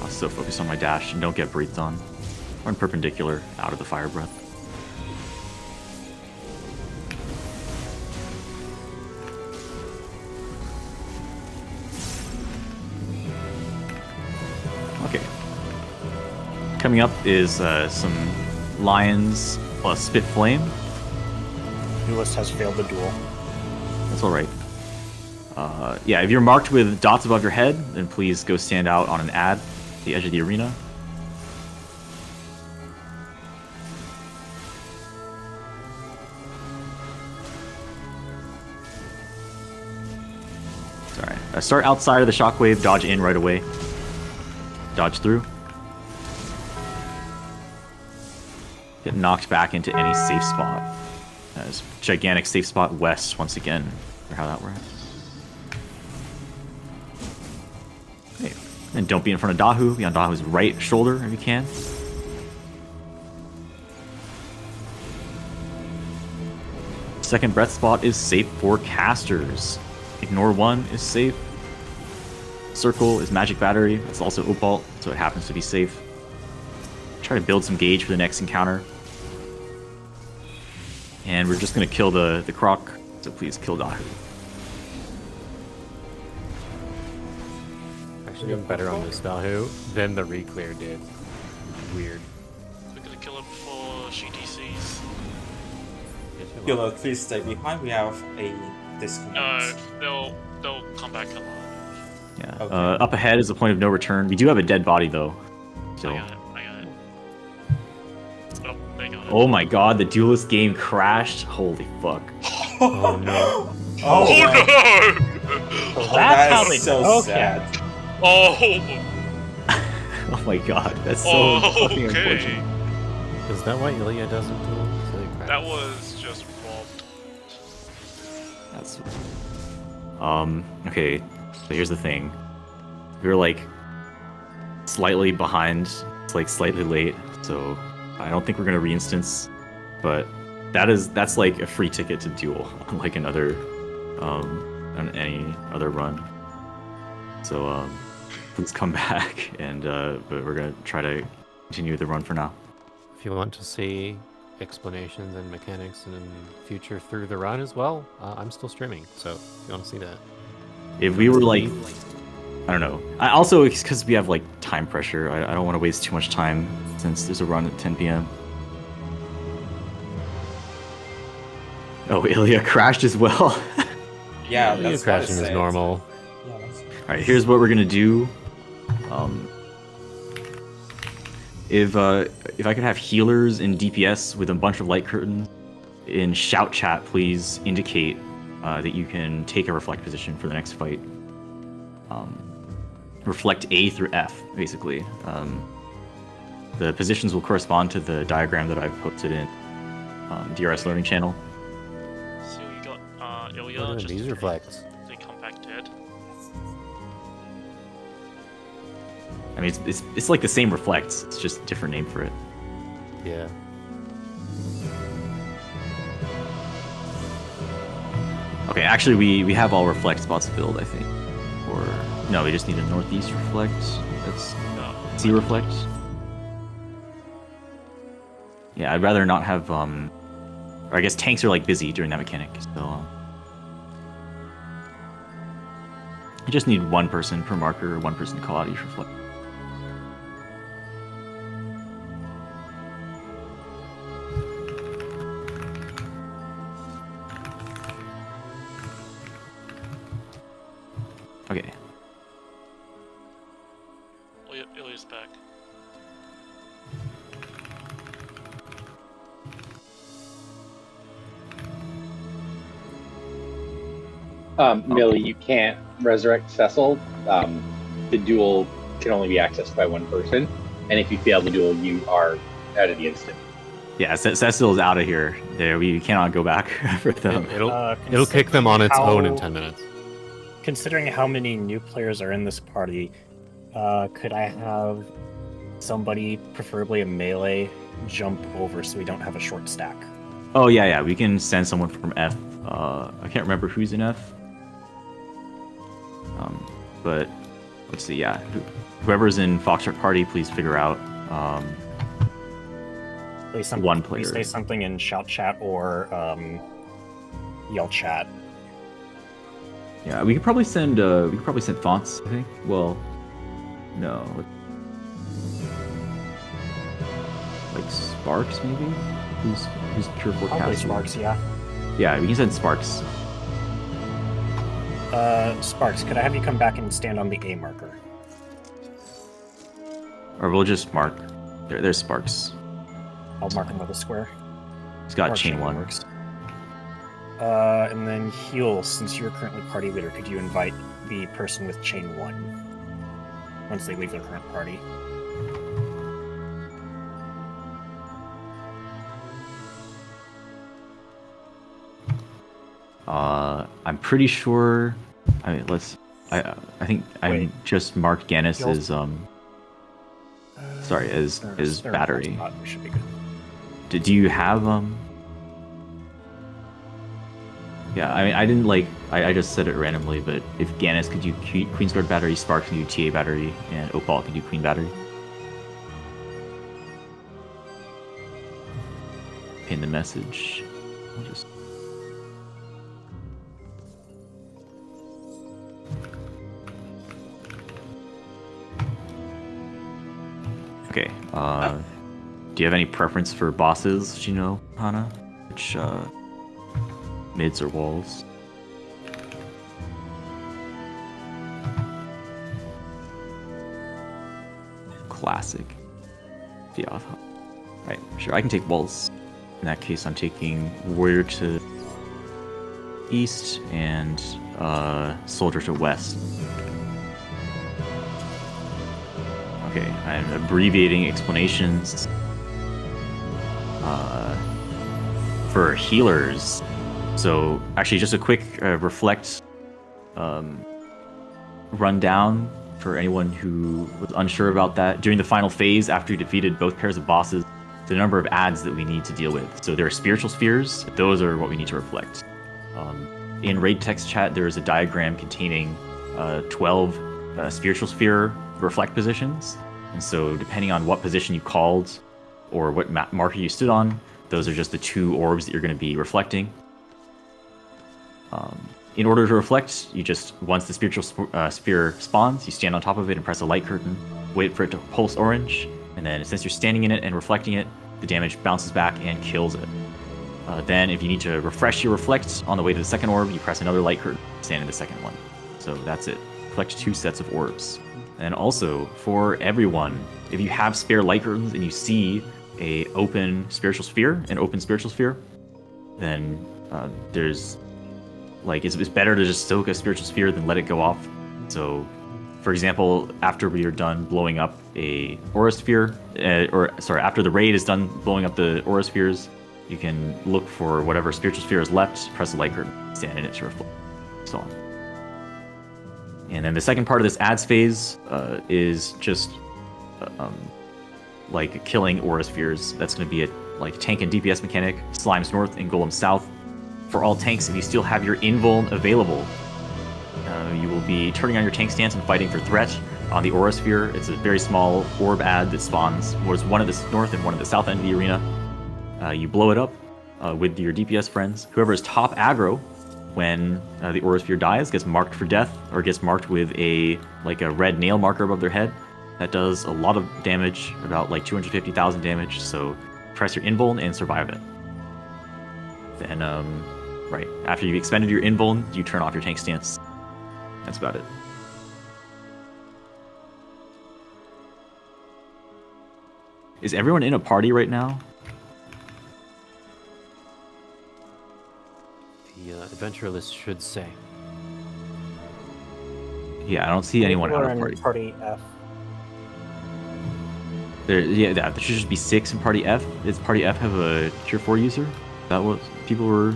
I was so focused on my dash, and don't get breathed on. Run perpendicular out of the fire breath. Okay. Coming up is some lions plus spit flame. Duelist has failed the duel. That's all right. Yeah, if you're marked with dots above your head, then please go stand out on an ad at the edge of the arena. It's all right. Start outside of the shockwave, dodge in right away. Dodge through. Get knocked back into any safe spot. There's gigantic safe spot west once again, for how that works. Okay. And don't be in front of Dahu. Be on Dahu's right shoulder if you can. Second breath spot is safe for casters. Ignore 1 is safe. Circle is magic battery. That's also Opalt, so it happens to be safe. Try to build some gauge for the next encounter. And we're just gonna kill the croc, so please kill Dahu. Actually, doing better on this Dahu than the reclear did. Weird. We're gonna kill him before she DCs. Healer, please stay behind. We have a disconnect. No, they'll come back alive. Yeah. Okay. Up ahead is the point of no return. We do have a dead body though. So. I got it. Oh, they got it. Oh my god, the duelist game crashed. Holy fuck. Oh no. Oh, Oh no! That's That how is they. so Okay. sad. Oh, Oh my god, that's so oh, fucking okay. unfortunate. Is that why Ilya doesn't duel? Silly crap. That was just robbed. That's okay. So here's the thing. We were like slightly behind. It's like slightly late, so I don't think we're gonna reinstance. But that's like a free ticket to duel, unlike another on any other run. So please come back, and but we're gonna try to continue the run for now. If you want to see explanations and mechanics in future through the run as well, I'm still streaming. So if you want to see that, If we were like, I don't know. I also, because we have like time pressure, I don't want to waste too much time since there's a run at 10 p.m. Oh, Ilya crashed as well. Yeah, Ilya that's crashing what I is said. normal. Yeah, that's... All right, here's what we're gonna do. If I could have healers in DPS with a bunch of light curtains in shout chat, please indicate that you can take a reflect position for the next fight. Reflect A through F, basically. The positions will correspond to the diagram that I've posted in DRS learning channel. So you got Ilya What are just these reflects? they come back dead. I mean, it's like the same reflects. It's just a different name for it. Yeah. Okay, actually, we have all reflect spots filled, I think. Or no, we just need a northeast reflect. That's No. C reflect. Yeah, I'd rather not have or I guess tanks are like busy during that mechanic, so you just need one person per marker, one person to call out each reflect. Okay. Ilya's back. Millie, you can't resurrect Cecil. The duel can only be accessed by one person, and if you fail the duel, you are out of the instant. Yeah, Cecil's out of here. There, we cannot go back for them. It'll kick them on its own in how- 10 minutes. Considering how many new players are in this party, could I have somebody, preferably a melee, jump over so we don't have a short stack? Oh yeah, we can send someone from F. I can't remember who's in F. But let's see. Yeah, whoever's in Foxtrot party, please figure out. One player. Please say something in shout chat or yell chat. Yeah, we could probably send fonts. I think. Well, no. Like Sparks maybe. Who's pure Probably forecaster? Sparks, yeah. Yeah, we can send Sparks. Sparks, could I have you come back and stand on the A marker? Or we'll just mark. There's Sparks. I'll mark him with a square. He's got Or chain one. works. And then Heal, since you're currently party leader, could you invite the person with chain 1 once they leave their current party? I'm pretty sure. I mean, I think I Wait. just marked Gannis Heal- as sorry as They're- as they're in full battery. spot, we should be good. Do you have Yeah, I mean, I didn't like. I just said it randomly, but if Gannis could do Queen's Guard battery, Sparks can do TA battery, and Opal can do Queen battery. Pin the message. I'll just. Okay. Do you have any preference for bosses? Do you know, Hana? Which mids or walls? Classic. Yeah. Right. Sure. I can take walls. In that case, I'm taking warrior to east and soldier to west. Okay, I'm abbreviating explanations. For healers, so actually just a quick reflect rundown for anyone who was unsure about that. During the final phase, after you defeated both pairs of bosses, the number of adds that we need to deal with. So there are spiritual spheres. Those are what we need to reflect. In raid text chat, there is a diagram containing 12 spiritual sphere reflect positions. And so depending on what position you called or what marker you stood on, those are just the 2 orbs that you're going to be reflecting. In order to reflect, you just, once the spiritual sphere spawns, you stand on top of it and press a light curtain, wait for it to pulse orange, and then since you're standing in it and reflecting it, the damage bounces back and kills it. Then if you need to refresh your reflect on the way to the second orb, you press another light curtain, stand in the second one. So that's it. Reflect 2 sets of orbs. And also, for everyone, if you have spare light curtains and you see an open spiritual sphere, then there's it's better to just soak a spiritual sphere than let it go off. So, for example, after we are done blowing up a aura sphere, after the raid is done blowing up the aura spheres, you can look for whatever spiritual sphere is left, press the light curtain, stand in it to reflect, so on. And then the second part of this ads phase is just killing aura spheres. That's going to be a tank and DPS mechanic, Slimes North and Golems South. For all tanks, if you still have your invuln available, you will be turning on your tank stance and fighting for threat on the aura sphere. It's a very small orb ad that spawns towards one at the north and one at the south end of the arena. You blow it up with your DPS friends. Whoever is top aggro when the aura sphere dies gets marked for death, or gets marked with a red nail marker above their head. That does a lot of damage, about 250,000 damage. So press your invuln and survive it. Then after you've expended your invuln, you turn off your tank stance. That's about it. Is everyone in a party right now? The adventure list should say. Yeah, I don't see anyone out of party. party. Party F. There should just be 6 in party F. Does party F have a tier 4 user? Is that what people were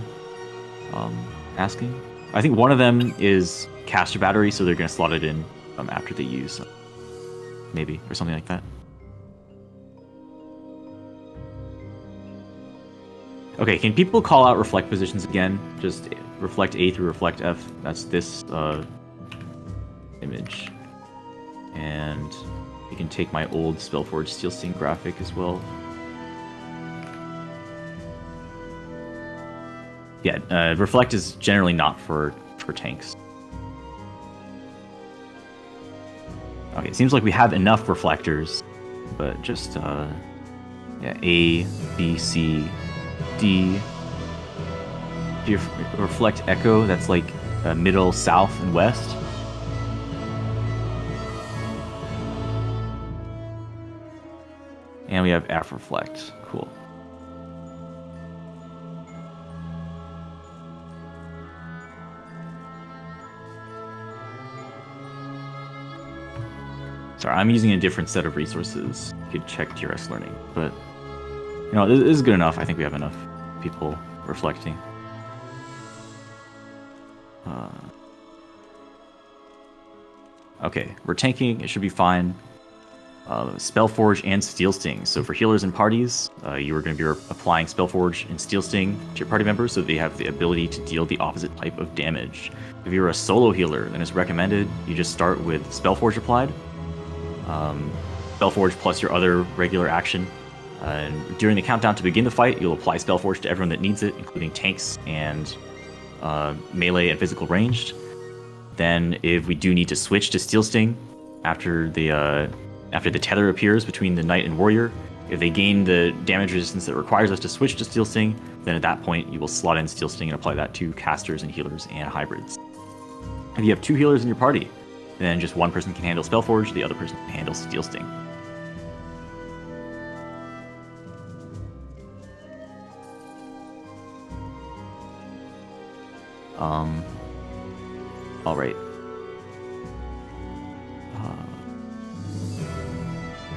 asking? I think one of them is caster battery, so they're going to slot it in after they use, maybe, or something like that. Okay, can people call out reflect positions again? Just reflect A through reflect F. That's this image. And you can take my old Spellforge Steel Sting graphic as well. Yeah, reflect is generally not for tanks. Okay, it seems like we have enough reflectors, but just A, B, C, D. If you reflect echo, that's middle, south, and west. And we have F reflect. Cool. Sorry, I'm using a different set of resources. You could check DRS learning, but this is good enough. I think we have enough people reflecting. Okay, we're tanking. It should be fine. Spellforge and Steel Sting. So for healers and parties, you are going to be applying Spellforge and Steel Sting to your party members so they have the ability to deal the opposite type of damage. If you're a solo healer, then it's recommended you just start with Spellforge applied. Spellforge plus your other regular action. And during the countdown to begin the fight, you'll apply Spellforge to everyone that needs it, including tanks and melee and physical ranged. Then, if we do need to switch to Steel Sting after the tether appears between the knight and warrior, if they gain the damage resistance that requires us to switch to Steel Sting, then at that point you will slot in Steel Sting and apply that to casters and healers and hybrids. If you have 2 healers in your party, then just one person can handle Spellforge, the other person can handle Steel Sting. All right.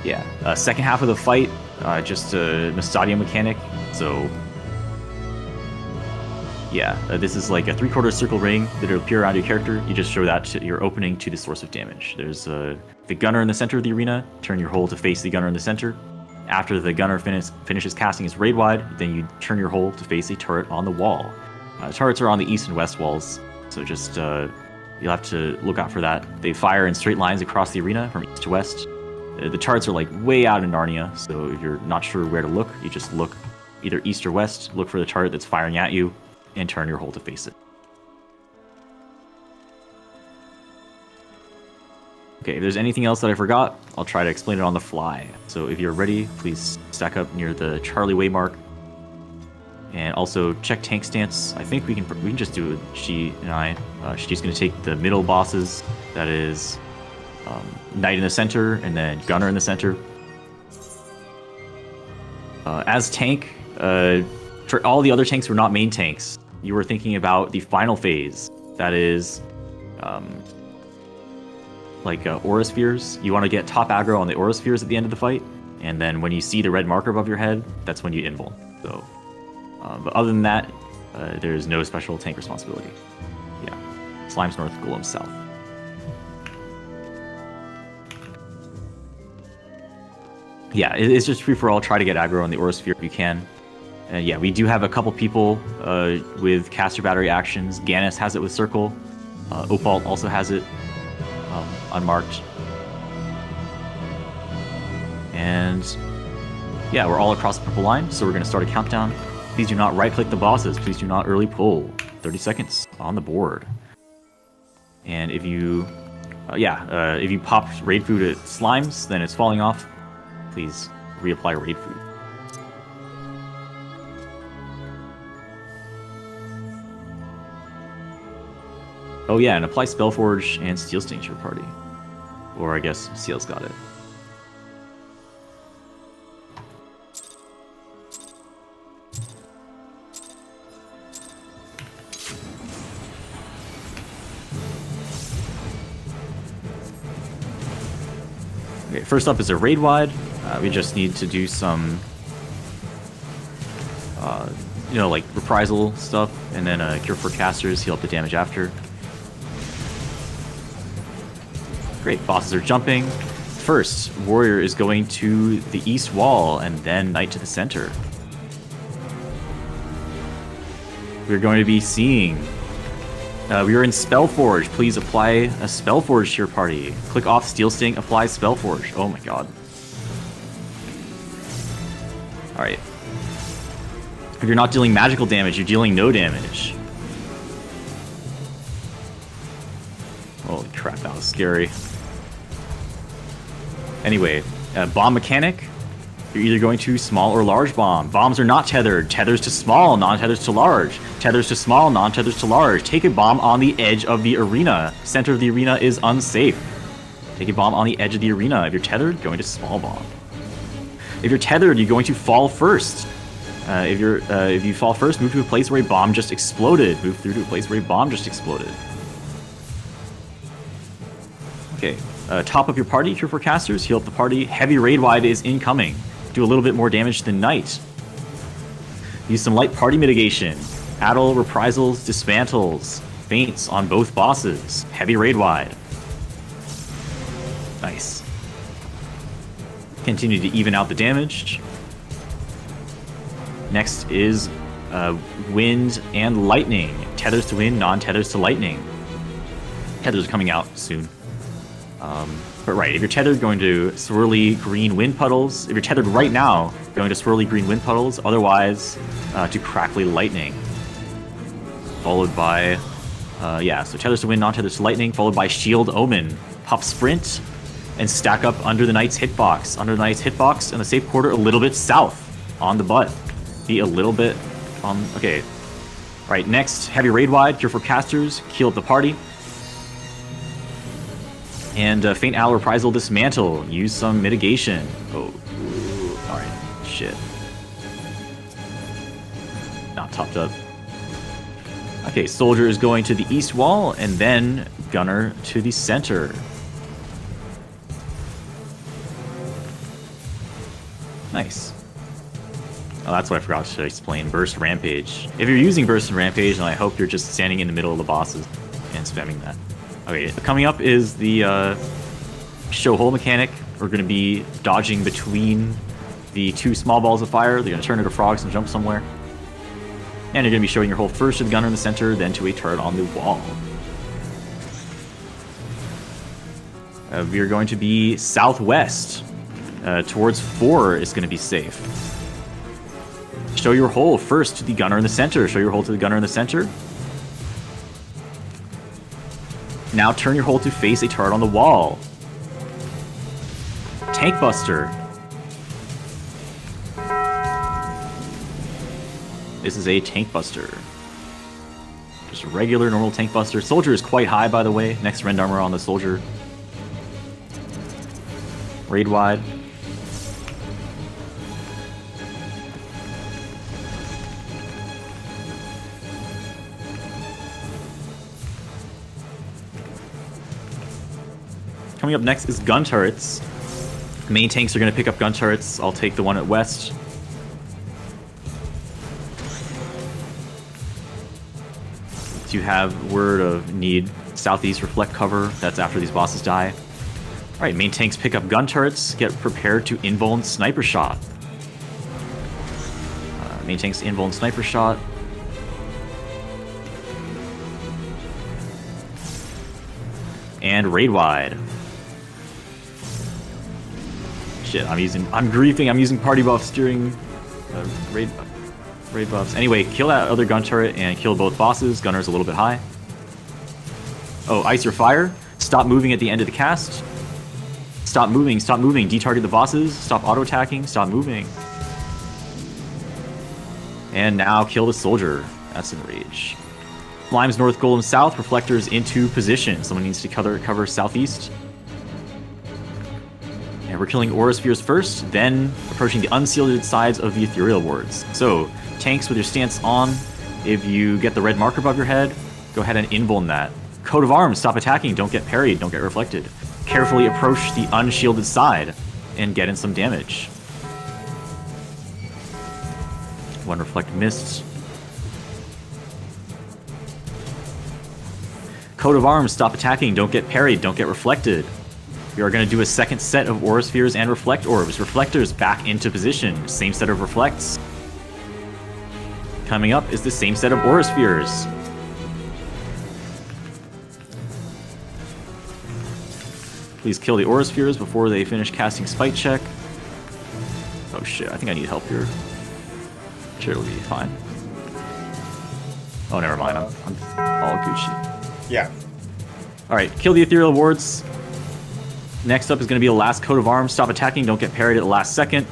Yeah, second half of the fight, just a Stadio mechanic. So, yeah, this is like a 3/4 circle ring that'll appear around your character. You just show that to your opening to the source of damage. There's the gunner in the center of the arena. Turn your hole to face the gunner in the center. After the gunner finishes casting his raid wide, then you turn your hole to face a turret on the wall. Turrets are on the east and west walls, so just you'll have to look out for that. They fire in straight lines across the arena from east to west. The turrets are like way out in Narnia, so if you're not sure where to look, you just look either east or west, look for the turret that's firing at you, and turn your hole to face it. Okay, if there's anything else that I forgot, I'll try to explain it on the fly. So if you're ready, please stack up near the Charlie waymark. And also check tank stance. I think we can just do it, she and I. She's going to take the middle bosses, that is Knight in the center, and then Gunner in the center. As tank, all the other tanks were not main tanks. You were thinking about the final phase, that is like aura spheres. You want to get top aggro on the aura spheres at the end of the fight, and then when you see the red marker above your head, that's when you invul. So, but other than that, there's no special tank responsibility. Yeah, Slimes north, Golems south. Yeah, it's just free for all. Try to get aggro on the aura sphere if you can. Yeah, we do have a couple people with caster battery actions. Gannis has it with circle. Opalt also has it unmarked. And yeah, we're all across the purple line, so we're going to start a countdown. Please do not right-click the bosses. Please do not early pull. 30 seconds on the board. And if you, if you pop raid food at slimes, then it's falling off. Please reapply raid food. Oh yeah, and apply Spellforge and Steel Sting to your party. Or I guess Seal's got it. Okay, first up is a raid wide. We just need to do some, like reprisal stuff, and then cure for casters, heal up the damage after. Great, bosses are jumping. First, warrior is going to the east wall, and then knight to the center. We're going to be seeing. We are in Spellforge. Please apply a Spellforge to your party. Click off Steel Sting, apply Spellforge. Oh my god. Alright. If you're not dealing magical damage, you're dealing no damage. Holy crap, that was scary. Anyway, bomb mechanic. You're either going to small or large bomb. Bombs are not tethered. Tethers to small, non-tethers to large. Tethers to small, non-tethers to large. Take a bomb on the edge of the arena. Center of the arena is unsafe. Take a bomb on the edge of the arena. If you're tethered, going to small bomb. If you're tethered, you're going to fall first. If you fall first, move to a place where a bomb just exploded. Move through to a place where a bomb just exploded. Okay, top of your party, cure for casters, heal up the party. Heavy raid wide is incoming. Do a little bit more damage than knight. Use some light party mitigation. Addle, reprisals, dismantles, feints on both bosses. Heavy raid wide. Nice. Continue to even out the damage. Next is wind and lightning. Tethers to wind, non-tethers to lightning. Tethers are coming out soon. But right, if you're tethered, going to swirly green wind puddles. If you're tethered right now, going to swirly green wind puddles. Otherwise, to crackly lightning. Followed by, so tethers to wind, non-tethers to lightning. Followed by shield omen. Pop sprint and stack up under the knight's hitbox. Under the knight's hitbox in the safe quarter, a little bit south on the butt. Be a little bit on. Okay. All right. Next, heavy raid wide. Cure for casters. Heal up the party. And Faint Owl Reprisal Dismantle. Use some mitigation. Oh, alright. Shit. Not topped up. Okay, soldier is going to the east wall, and then gunner to the center. Nice. Oh, that's what I forgot to explain. Burst Rampage. If you're using Burst and Rampage, then I hope you're just standing in the middle of the bosses and spamming that. Okay, coming up is the show hole mechanic. We're going to be dodging between the two small balls of fire. They're going to turn into frogs and jump somewhere. And you're going to be showing your hole first to the gunner in the center, then to a turret on the wall. We are going to be southwest. Towards 4 is going to be safe. Show your hole first to the gunner in the center. Show your hole to the gunner in the center. Now turn your hole to face a turret on the wall. Tank Buster. This is a Tank Buster. Just a regular, normal Tank Buster. Soldier is quite high, by the way. Next rend armor on the soldier. Raid wide. Coming up next is gun turrets. Main tanks are going to pick up gun turrets. I'll take the one at west. You have word of need southeast reflect cover. That's after these bosses die. Alright, main tanks pick up gun turrets. Get prepared to invuln sniper shot. Main tanks invuln sniper shot. And raid wide. Shit, I'm griefing. I'm using party buffs during raid buffs. Anyway, kill that other gun turret and kill both bosses. Gunner's a little bit high. Oh, ice or fire. Stop moving at the end of the cast. Stop moving, stop moving. Detarget the bosses. Stop auto-attacking. Stop moving. And now kill the soldier. That's enrage. Slimes north, Golems south. Reflectors into position. Someone needs to cover southeast. And we're killing Aura Spheres first, then approaching the unshielded sides of the Ethereal Wards. So, tanks with your stance on, if you get the red marker above your head, go ahead and invuln that. Coat of Arms, stop attacking, don't get parried, don't get reflected. Carefully approach the unshielded side and get in some damage. One reflect missed. Coat of Arms, stop attacking, don't get parried, don't get reflected. We are going to do a second set of Aura Spheres and Reflect Orbs. Reflectors back into position. Same set of Reflects. Coming up is the same set of Aura Spheres. Please kill the Aura Spheres before they finish casting Spite Check. Oh shit, I think I need help here. Sure, it'll be fine. Oh, never mind. I'm all Gucci. Yeah. Alright, kill the Ethereal Wards. Next up is going to be the last Coat of Arms. Stop attacking, don't get parried at the last second.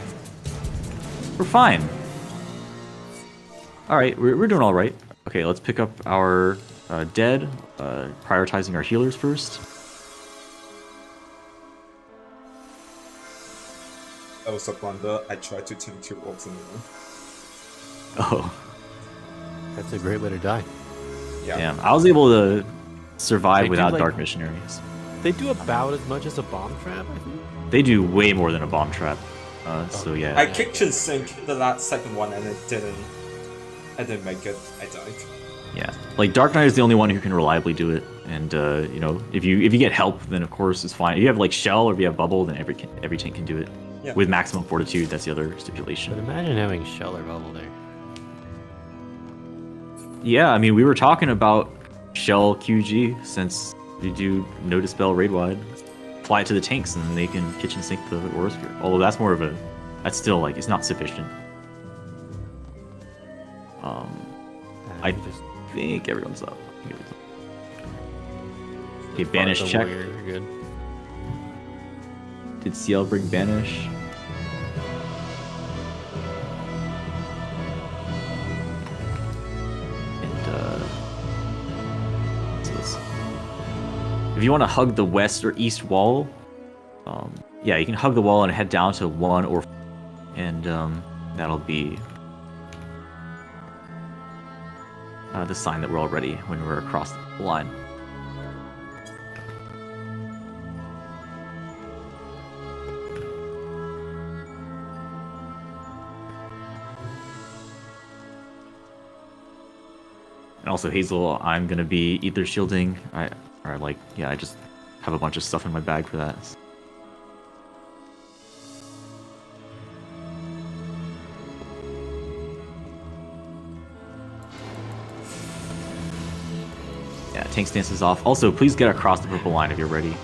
We're fine. Alright, we're doing alright. Okay, let's pick up our dead, prioritizing our healers first. That was a blunder. I tried to turn 2 orbs in one. Oh. That's a great way to die. Yeah. Damn, I was able to survive They do, without like- Dark Missionaries. They do about as much as a bomb trap, I think. They do way more than a bomb trap. So yeah. I kitchen sink the last second one and it didn't. I didn't make it. I died. Yeah, like Dark Knight is the only one who can reliably do it, and you know, if you get help, then of course it's fine. If you have like Shell or if you have Bubble, then every tank can do it. Yeah. With maximum fortitude, that's the other But stipulation. imagine having Shell or Bubble there. Yeah, I mean, we were talking about Shell QG since you do no dispel raid wide. Apply it to the tanks, and then they can kitchen sink the Aura Sphere. Although that's more of a, that's still like it's not sufficient. I think everyone's up. Okay, banish The check. warrior, you're good. Did CL bring banish? And what's this? If you want to hug the west or east wall, yeah, you can hug the wall and head down to 1 or, and that'll be the sign that we're all ready when we're across the line. And also, Hazel, I'm gonna be ether shielding. I just have a bunch of stuff in my bag for that. Yeah, tank stance is off. Also, please get across the purple line if you're ready.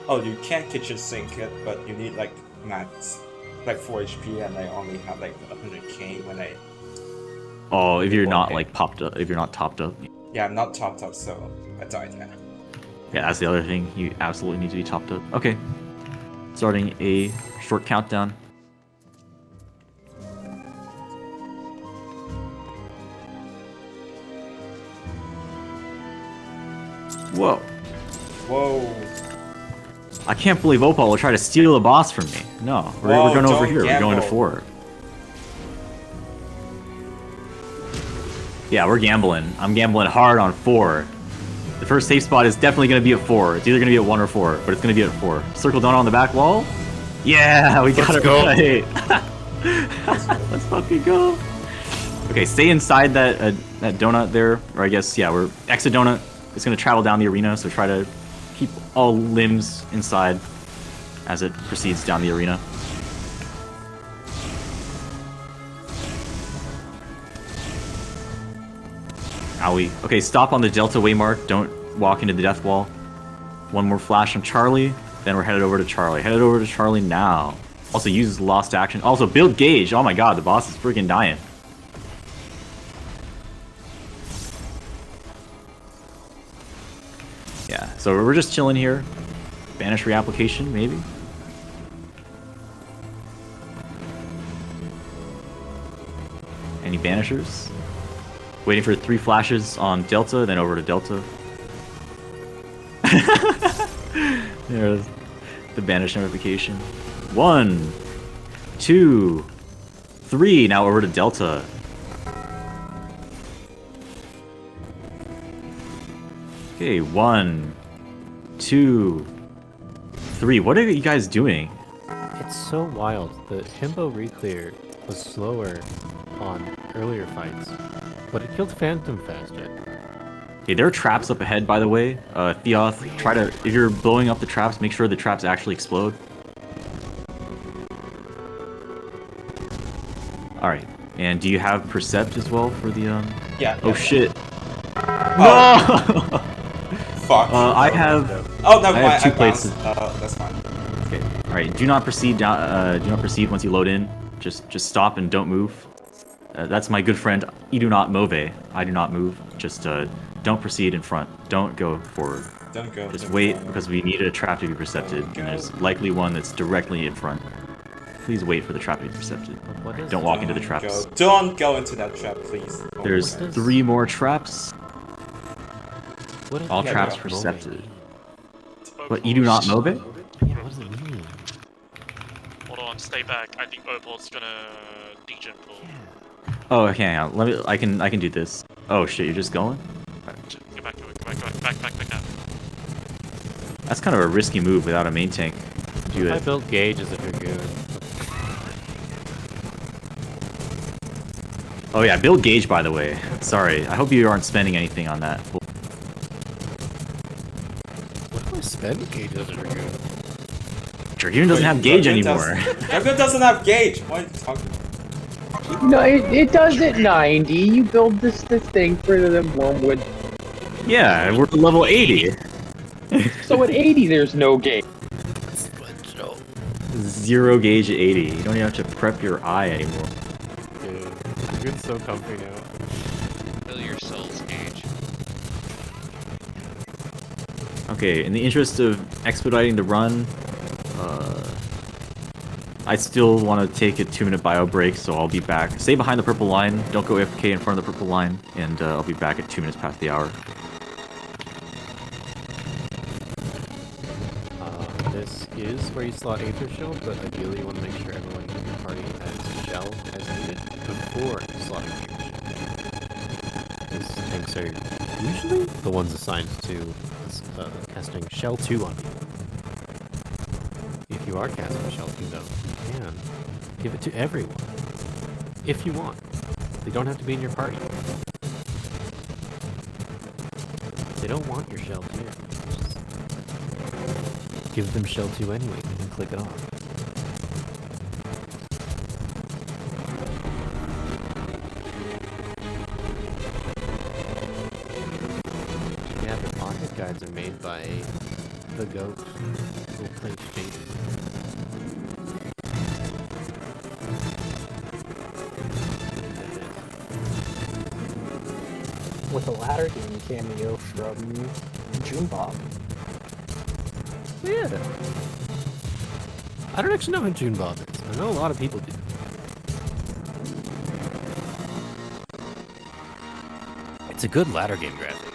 Oh, you can kitchen sink it, but you need like max, like 4 HP, and I only have like 100k when I. Oh, if you're not like popped up, if you're not topped up. Yeah, I'm not topped up, so I died. Yeah, that's the other thing. You absolutely need to be topped up. Okay. Starting a short countdown. Whoa. Whoa. I can't believe Opal will try to steal a boss from me. No, we're going over here. Gamble. We're going to 4. Yeah, we're gambling. I'm gambling hard on 4. The first safe spot is definitely going to be at 4. It's either going to be at 1 or 4, but it's going to be at 4. Circle donut on the back wall. Yeah, we got it right. Let's fucking go. Okay, stay inside that donut there, or I guess, yeah, we're exit donut. It's going to travel down the arena, so try to keep all limbs inside as it proceeds down the arena. Owie. Okay, stop on the Delta waymark. Don't walk into the death wall. One more flash on Charlie, then we're headed over to Charlie. Headed over to Charlie now. Also, use lost action. Also, build gauge. Oh my god, the boss is freaking dying. Yeah, so we're just chilling here. Banish reapplication, maybe? Any banishers? Waiting for 3 flashes on Delta, then over to Delta. There's the banish notification. 1, 2, 3. Now over to Delta. Okay, 1, 2, 3. What are you guys doing? It's so wild. The Himbo reclear was slower on earlier fights, but it killed Phantom faster. Okay, there are traps up ahead, by the way. Theoth, try to, if you're blowing up the traps, make sure the traps actually explode. Alright, and do you have Percept as well for the, Yeah. Oh shit. Oh. No! Fuck. I have... Oh, no, I have 2 places. That's fine. Okay, alright, do not proceed down, do not proceed once you load in. Just stop and don't move. That's my good friend, I do not move. I do not move. Just, don't proceed in front. Don't go forward. Don't go. Just wait, because we need a trap to be percepted, and there's likely one that's directly in front. Please wait for the trap to be percepted. Don't walk into the traps. Don't go into that trap, please. Oh, There's 3 more traps. All traps Mobe? percepted. But you do not move it? Yeah, what does it mean? Hold on, stay back. I think Opal's gonna degen pull. Oh, okay, hang on. Let me. I can do this. Oh shit, you're just going? Go back to it. Go back now. That's kind of a risky move without a main tank. Do I it. built gauge as if you're good. Oh yeah, build gauge, by the way. Sorry, I hope you aren't spending anything on that. What do I spend gauge as if you're good? Dragoon doesn't have gauge anymore. Dragoon doesn't have gauge. What are you talking about? No, it does at 90. You build this thing further than Wormwood. Yeah, we're level 80. So at 80, there's no gauge. 0 gauge at 80. You don't even have to prep your eye anymore. Dude, Dragoon's so comfy now. Fill your soul's gauge. Okay, in the interest of expediting the run, I still want to take a 2-minute bio break, so I'll be back. Stay behind the purple line, don't go AFK in front of the purple line, and I'll be back at 2 minutes past the hour. This is where you slot Aether Shield, but ideally you want to make sure everyone in your party has Shell as needed before slotting Aether Shield. mechanics are usually the ones assigned to casting Shell 2 on people. If you are casting Shell 2, though, you can give it to everyone. If you want. They don't have to be in your party. They don't want your Shell 2. Just give them Shell 2 anyway, and then click it off. Yeah, the pocket guides are made by the goat who will play exchanges. With a ladder game cameo from June Bob. Yeah. I don't actually know who June Bob is. I know a lot of people do. It's a good ladder game graphic.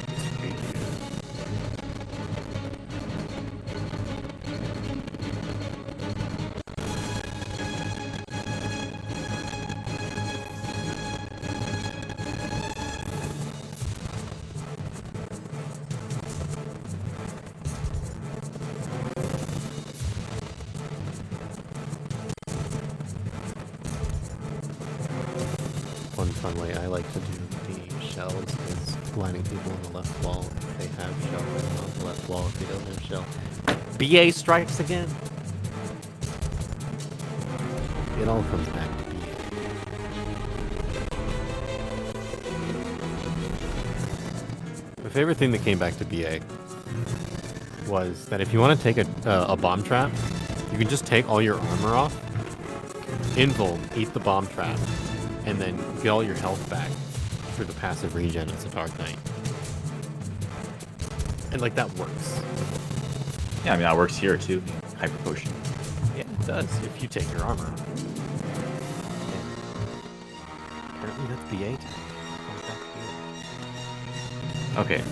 It's really good. One fun way I like to do the shells is blinding people on the left wall if they have shell, and on the left wall if they don't have shell. BA strikes again! It all comes back to BA. My favorite thing that came back to BA was that if you want to take a bomb trap, you can just take all your armor off, invuln, eat the bomb trap, and then get all your health back through the passive regen as a Dark Knight. And like that works. Yeah, I mean that works here too. Hyper potion. Yeah, it does if you take your armor off. Yeah. Apparently that's BA time. Okay.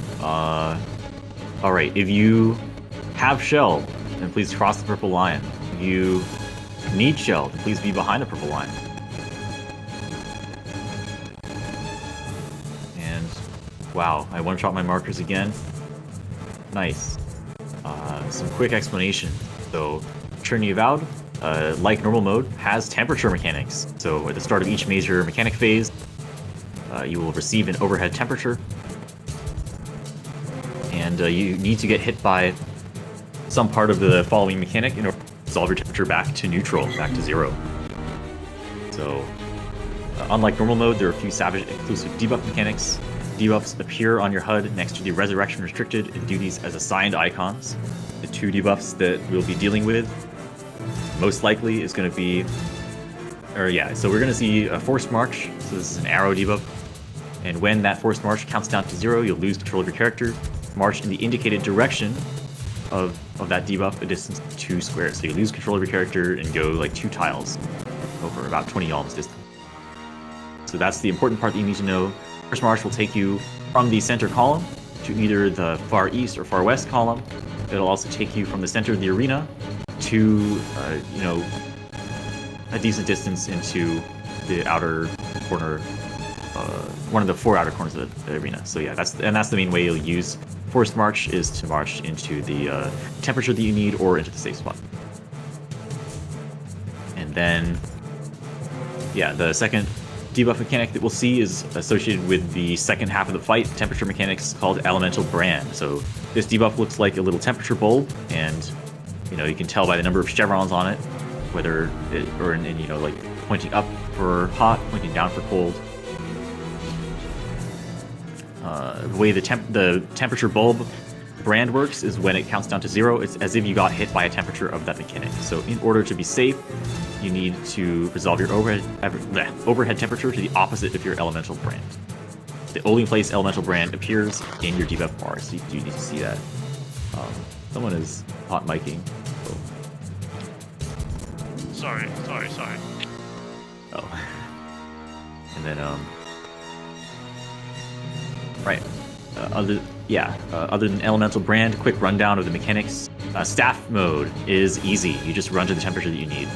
Alright, if you have shell, then please cross the purple line. If you need shell, then please be behind the purple line. And wow, I one-shot my markers again. Nice. Some quick explanation. So, Trinity Avowed, like normal mode, has temperature mechanics. So at the start of each major mechanic phase, you will receive an overhead temperature. And you need to get hit by some part of the following mechanic in order to resolve your temperature back to neutral, back to 0. So, unlike normal mode, there are a few Savage exclusive debuff mechanics. Debuffs appear on your HUD next to the Resurrection Restricted and duties as assigned icons. The 2 debuffs that we'll be dealing with most likely is going to be, so we're going to see a Forced March. So this is an arrow debuff. And when that Forced March counts down to 0, you'll lose control of your character. March in the indicated direction of that debuff a distance of 2 squares. So you lose control of your character and go like 2 tiles over about 20 yalms distance. So that's the important part that you need to know. First March will take you from the center column to either the far east or far west column. It'll also take you from the center of the arena to, a decent distance into the outer corner, one of the 4 outer corners of the arena. So yeah, that's the main way you'll use Forced March, is to march into the temperature that you need or into the safe spot. And then, yeah, the second debuff mechanic that we'll see is associated with the second half of the fight, temperature mechanics called Elemental Brand. So this debuff looks like a little temperature bulb, and you can tell by the number of chevrons on it whether it, like pointing up for hot, pointing down for cold. The way the temperature bulb brand works is when it counts down to 0, it's as if you got hit by a temperature of that mechanic. So in order to be safe, you need to resolve your overhead temperature to the opposite of your elemental brand. The only place elemental brand appears in your debuff bar, so you do need to see that. Someone is hot micing. Oh. Sorry. Oh. And then, right. Other than elemental brand, quick rundown of the mechanics. Staff mode is easy. You just run to the temperature that you need.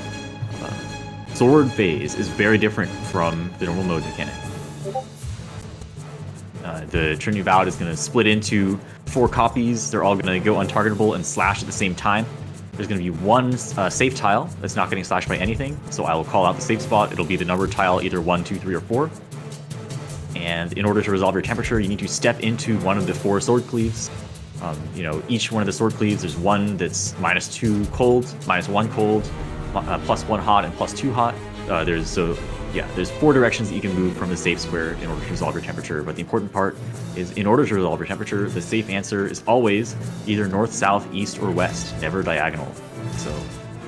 Sword phase is very different from the normal mode mechanic. The Trinity Avowed is going to split into 4 copies. They're all going to go untargetable and slash at the same time. There's going to be one safe tile that's not getting slashed by anything, so I will call out the safe spot. It'll be the numbered tile, either 1, 2, 3, or 4. And in order to resolve your temperature, you need to step into one of the 4 sword cleaves. You know, each one of the sword cleaves, there's one that's -2 cold, -1 cold, +1 hot, and +2 hot. There's 4 directions that you can move from the safe square in order to resolve your temperature. But the important part is, in order to resolve your temperature, the safe answer is always either north, south, east, or west, never diagonal. So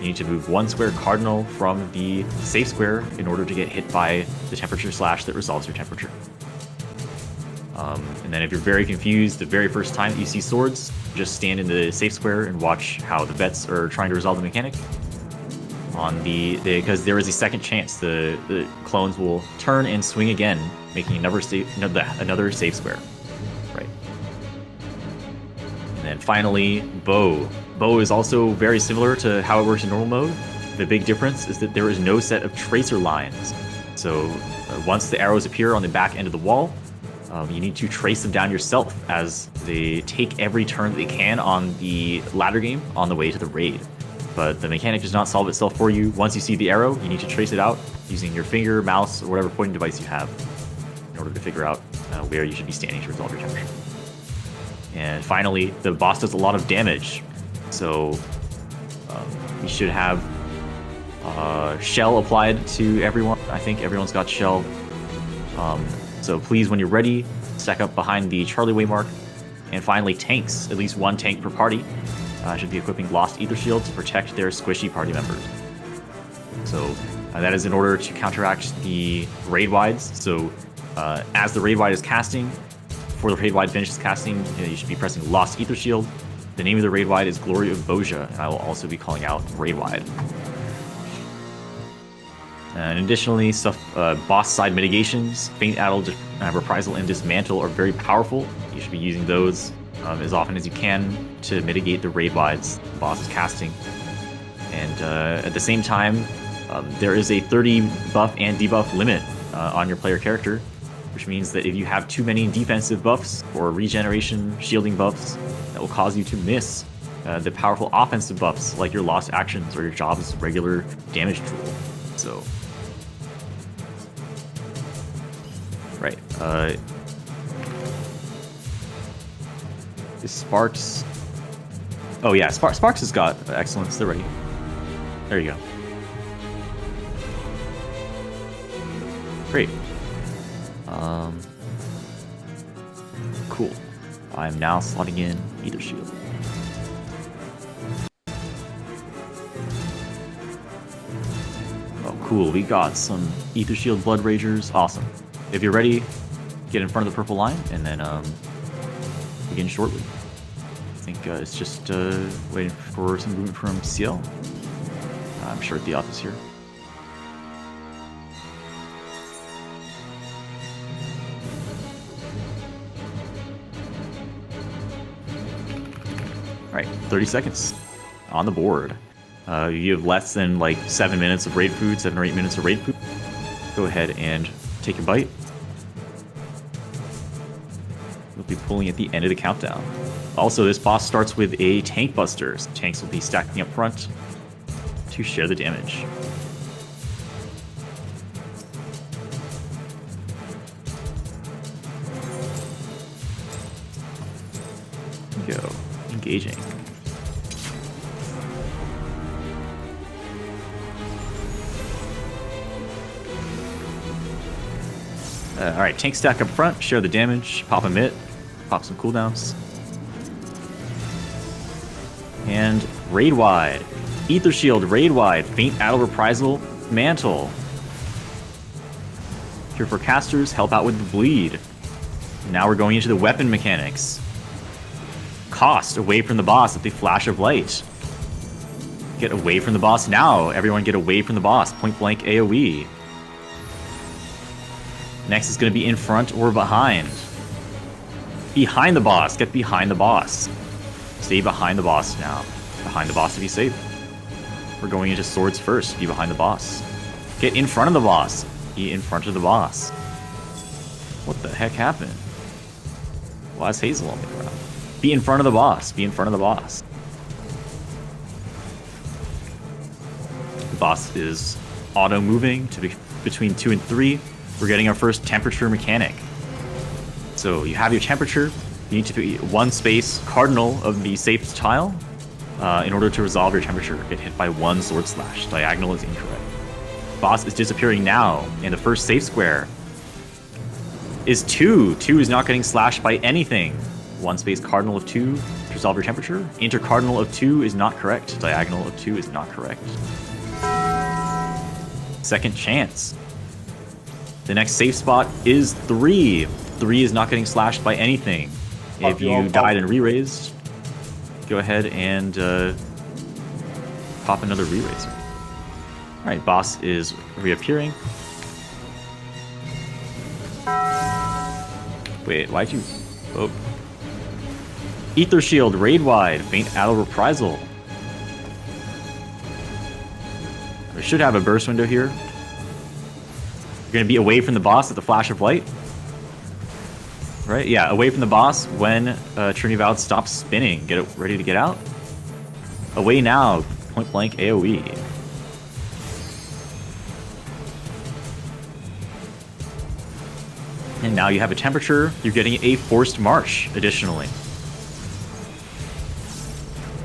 you need to move 1 square cardinal from the safe square in order to get hit by the temperature slash that resolves your temperature. And then if you're very confused the very first time that you see swords, just stand in the safe square and watch how the vets are trying to resolve the mechanic. Because there is a second chance the clones will turn and swing again, making another safe square. Right. And then finally, bow. Bow is also very similar to how it works in normal mode. The big difference is that there is no set of tracer lines. So once the arrows appear on the back end of the wall, you need to trace them down yourself as they take every turn that they can on the ladder game on the way to the raid. But the mechanic does not solve itself for you. Once you see the arrow, you need to trace it out using your finger, mouse, or whatever pointing device you have in order to figure out where you should be standing to resolve your temperature. And finally, the boss does a lot of damage. So you should have shell applied to everyone. I think everyone's got shell. So please, when you're ready, stack up behind the Charlie waymark. And finally, tanks. At least 1 tank per party should be equipping Lost Ether Shield to protect their squishy party members. So that is in order to counteract the raid wides. So as the raid wide is casting, before the raid wide finishes casting, you should be pressing Lost Ether Shield. The name of the raid wide is Glory of Boja, and I will also be calling out raid wide. And additionally, boss side mitigations, Faint Addle, Reprisal, and Dismantle are very powerful. You should be using those as often as you can to mitigate the raid wides the boss is casting. And at the same time, there is a 30 buff and debuff limit on your player character, which means that if you have too many defensive buffs or regeneration shielding buffs, that will cause you to miss the powerful offensive buffs like your lost actions or your job's regular damage tool. So, right. Is Sparks? Oh yeah, Sparks has got excellence. They're ready. There you go. Great. Cool. I'm now slotting in Ether Shield. Oh, cool. We got some Ether Shield Blood Ragers. Awesome. If you're ready, get in front of the purple line, and then begin shortly. I think it's just waiting for some movement from CL. I'm sure at the office here. Alright, 30 seconds on the board. You have less than like 7 minutes of raid food, 7 or 8 minutes of raid food. Go ahead and take a bite. We'll be pulling at the end of the countdown. Also, this boss starts with a tank buster. So tanks will be stacking up front to share the damage. Go. Engaging. Alright, tank stack up front, share the damage, pop a mitt, pop some cooldowns. And raid wide. Ether Shield, raid wide, Faint Addle, Reprisal, Mantle. Here for casters, help out with the bleed. Now we're going into the weapon mechanics. Cost, away from the boss with the flash of light. Get away from the boss now. Everyone get away from the boss. Point blank AoE. Next is going to be in front or behind. Behind the boss. Get behind the boss. Stay behind the boss now. Behind the boss to be safe. We're going into swords first. Be behind the boss. Get in front of the boss. Be in front of the boss. What the heck happened? Why is Hazel on the ground? Be in front of the boss. Be in front of the boss. The boss is auto moving to be between 2 and 3. We're getting our first temperature mechanic. So you have your temperature. You need to be 1 space cardinal of the safe tile in order to resolve your temperature. Get hit by 1 sword slash. Diagonal is incorrect. Boss is disappearing now, and the first safe square is 2. 2 is not getting slashed by anything. 1 space cardinal of 2 to resolve your temperature. Intercardinal of 2 is not correct. Diagonal of 2 is not correct. Second chance. The next safe spot is 3. 3 is not getting slashed by anything. If you died and re-raised, go ahead and pop another re-raiser. Alright, boss is reappearing. Wait, why'd you... Oh. Ether Shield, raid wide, faint arrow reprisal. We should have a burst window here. You're gonna be away from the boss at the flash of light. Right? Yeah, away from the boss when Trinity Avowed stops spinning. Get it ready to get out. Away now, point blank AoE. And now you have a temperature. You're getting a forced march additionally.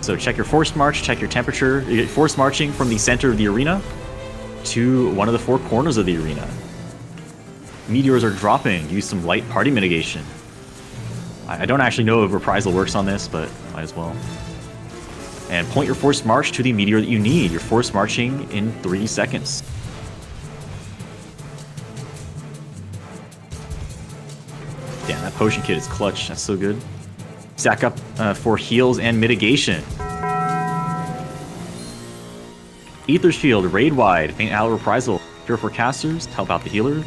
So check your forced march, check your temperature. You get forced marching from the center of the arena to one of the 4 corners of the arena. Meteors are dropping. Use some light party mitigation. I don't actually know if reprisal works on this, but might as well. And point your forced march to the meteor that you need. You're forced marching in 3 seconds. Damn, that potion kit is clutch. That's so good. Stack up for heals and mitigation. Ether Shield, raid wide, faint arrow reprisal. Cure for casters, help out the healer.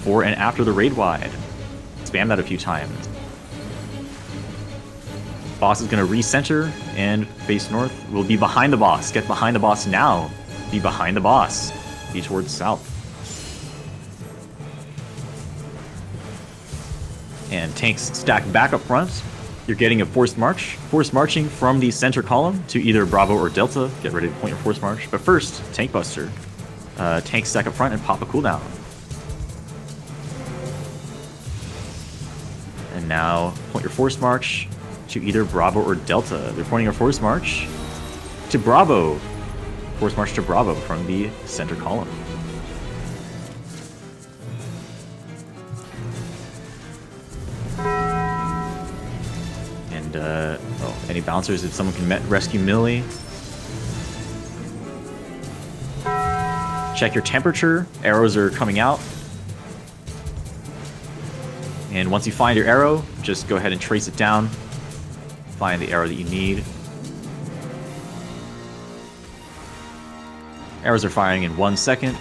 For and after the raid wide. Spam that a few times. Boss is going to recenter and face north. We'll be behind the boss. Get behind the boss now. Be behind the boss. Be towards south. And tanks stack back up front. You're getting a forced march. Forced marching from the center column to either Bravo or Delta. Get ready to point your forced march. But first, tank buster. Tanks stack up front and pop a cooldown. And now point your forced march to either Bravo or Delta. They're pointing your forced march to Bravo. Forced march to Bravo from the center column. And, any bouncers if someone can rescue Millie. Check your temperature. Arrows are coming out. And once you find your arrow, just go ahead and trace it down. Find the arrow that you need. Arrows are firing in 1 second.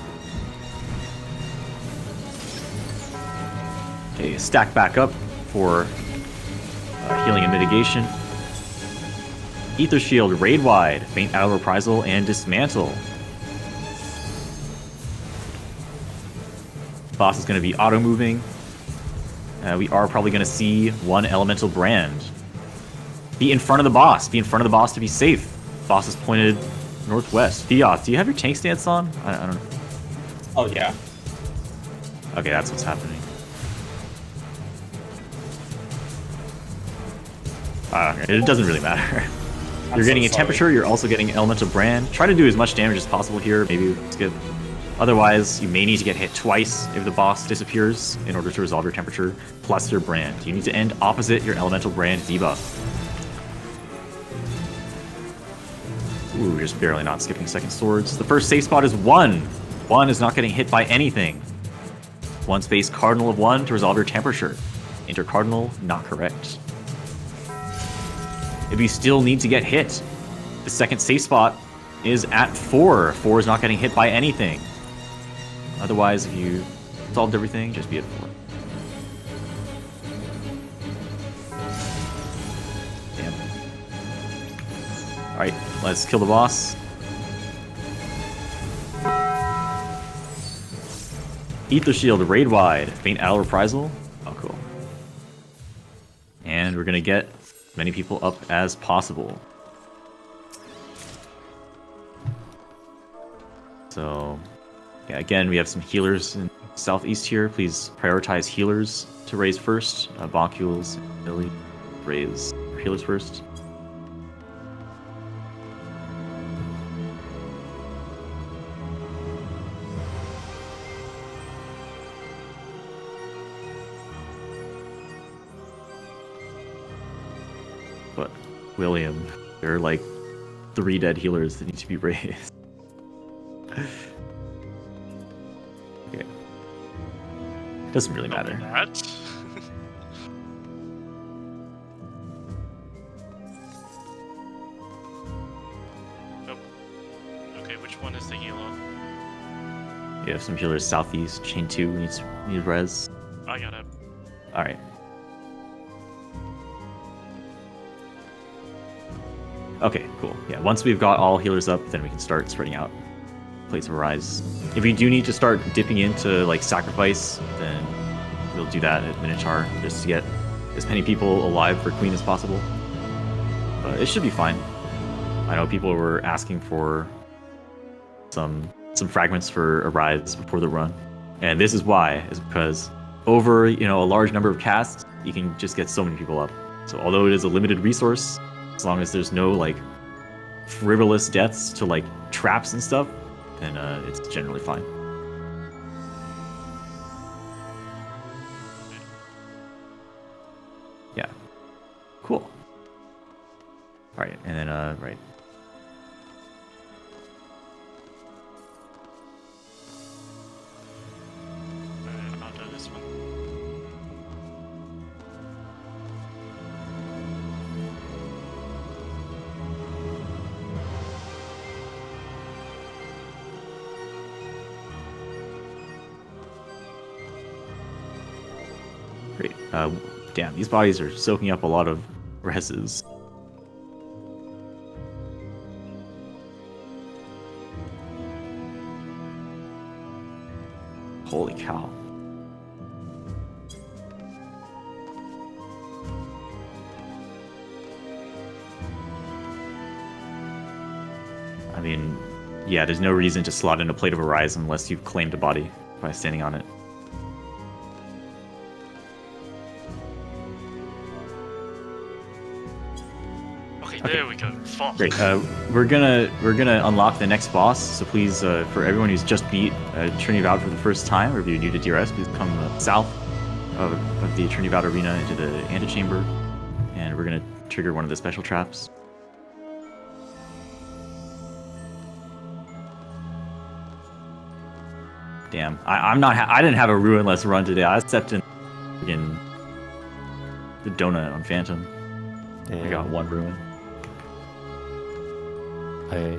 Okay, stack back up for healing and mitigation. Ether Shield, raid wide, faint arrow reprisal, and dismantle. Boss is going to be auto moving. We are probably going to see 1 elemental brand. Be in front of the boss. Be in front of the boss to be safe. Boss is pointed northwest. Theoth, do you have your tank stance on? I don't know. Oh, yeah. Okay, that's what's happening. It doesn't really matter. You're getting a temperature, you're also getting elemental brand. Try to do as much damage as possible here. Maybe skip. Otherwise, you may need to get hit twice if the boss disappears in order to resolve your temperature, plus your brand. You need to end opposite your elemental brand debuff. Ooh, just barely not skipping second swords. The first safe spot is 1. 1 is not getting hit by anything. 1 space cardinal of 1 to resolve your temperature. Intercardinal, not correct. If you still need to get hit, the second safe spot is at 4. 4 is not getting hit by anything. Otherwise, if you solved everything, just be at 4. Damn. Alright, let's kill the boss. Ether Shield, raid wide, faint arrow reprisal. Oh, cool. and we're gonna get as many people up as possible. So, yeah, again, we have some healers in southeast here. Please prioritize healers to raise first. Bonkules, Billy, raise healers first. But, William, there are like 3 dead healers that need to be raised. Okay. Doesn't really matter. That. Nope. Okay, which one is the healer? You have some healers southeast. Chain 2 needs res. I got it. Alright. Okay, cool. Yeah, once we've got all healers up, then we can start spreading out. Plates of Rise. If we do need to start dipping into like sacrifice, then we'll do that at Minotaur just to get as many people alive for Queen as possible. But it should be fine. I know people were asking for some fragments for a Rise before the run, and this is why, is because over a large number of casts, you can just get so many people up. So although it is a limited resource, as long as there's no like frivolous deaths to like traps and stuff, then it's generally fine. Yeah. Cool. Alright, and then right. I'll do this one. Great. Damn, these bodies are soaking up a lot of reses. Holy cow. I mean, yeah, there's no reason to slot in a plate of Arise unless you've claimed a body by standing on it. There we go. Fuck. Great. We're gonna unlock the next boss. So please, for everyone who's just beat Trinity Avowed for the first time, or if you're new to DRS, please come south of the Trinity Avowed arena into the antechamber, and we're gonna trigger one of the special traps. Damn, I didn't have a ruinless run today. I stepped in the donut on Phantom. I got 1 ruin. I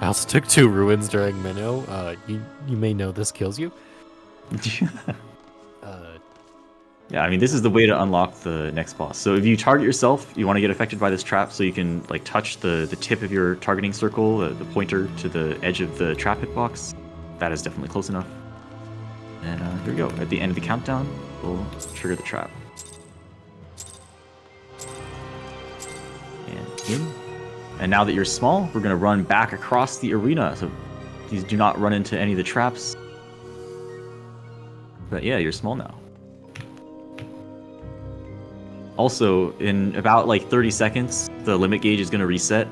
also took 2 ruins during Minnow. You may know this kills you. Yeah, I mean, this is the way to unlock the next boss. So if you target yourself, you want to get affected by this trap, so you can like touch the tip of your targeting circle, the pointer to the edge of the trap hitbox. That is definitely close enough. And here we go. At the end of the countdown, we'll trigger the trap. And in. And now that you're small, we're going to run back across the arena. So please do not run into any of the traps. But yeah, you're small now. Also, in about like 30 seconds, the limit gauge is going to reset.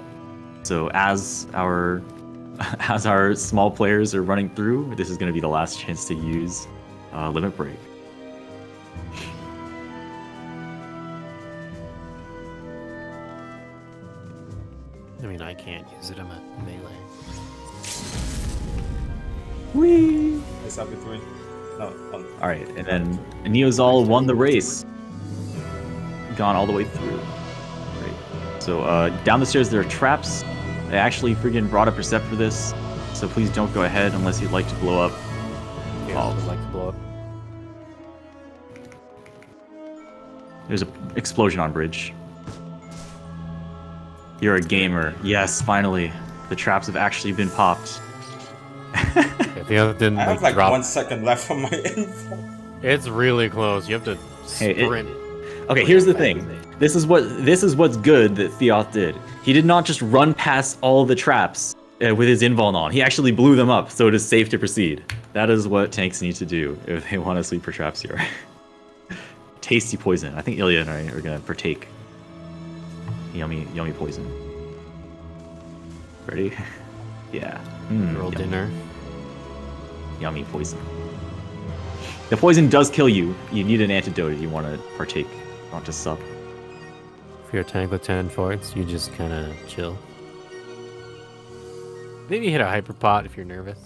So as our small players are running through, this is going to be the last chance to use limit break. I mean, I can't use it. I'm a melee. Whee! Is that between? No. All right, and then Neozal won the race. Gone all the way through. Great. So down the stairs there are traps. I actually freaking brought a Percept for this, so please don't go ahead unless you'd like to blow up. Yeah, I would like to blow up. There's an explosion on bridge. You're a gamer. Yes, finally. The traps have actually been popped. The other didn't I have like drop. 1 second left on my info. It's really close. You have to sprint. Okay, here's the thing. This is what's good that Theoth did. He did not just run past all the traps with his invuln on. He actually blew them up, so it is safe to proceed. That is what tanks need to do if they want to sweep for traps here. Tasty poison. I think Ilya and I are gonna partake. Yummy poison. Ready? Yeah. Roll dinner. Yummy poison. The poison does kill you. You need an antidote if you want to partake, not just sup. If you're a tank with 10 forts, you just kind of chill. Maybe hit a hyperpot if you're nervous.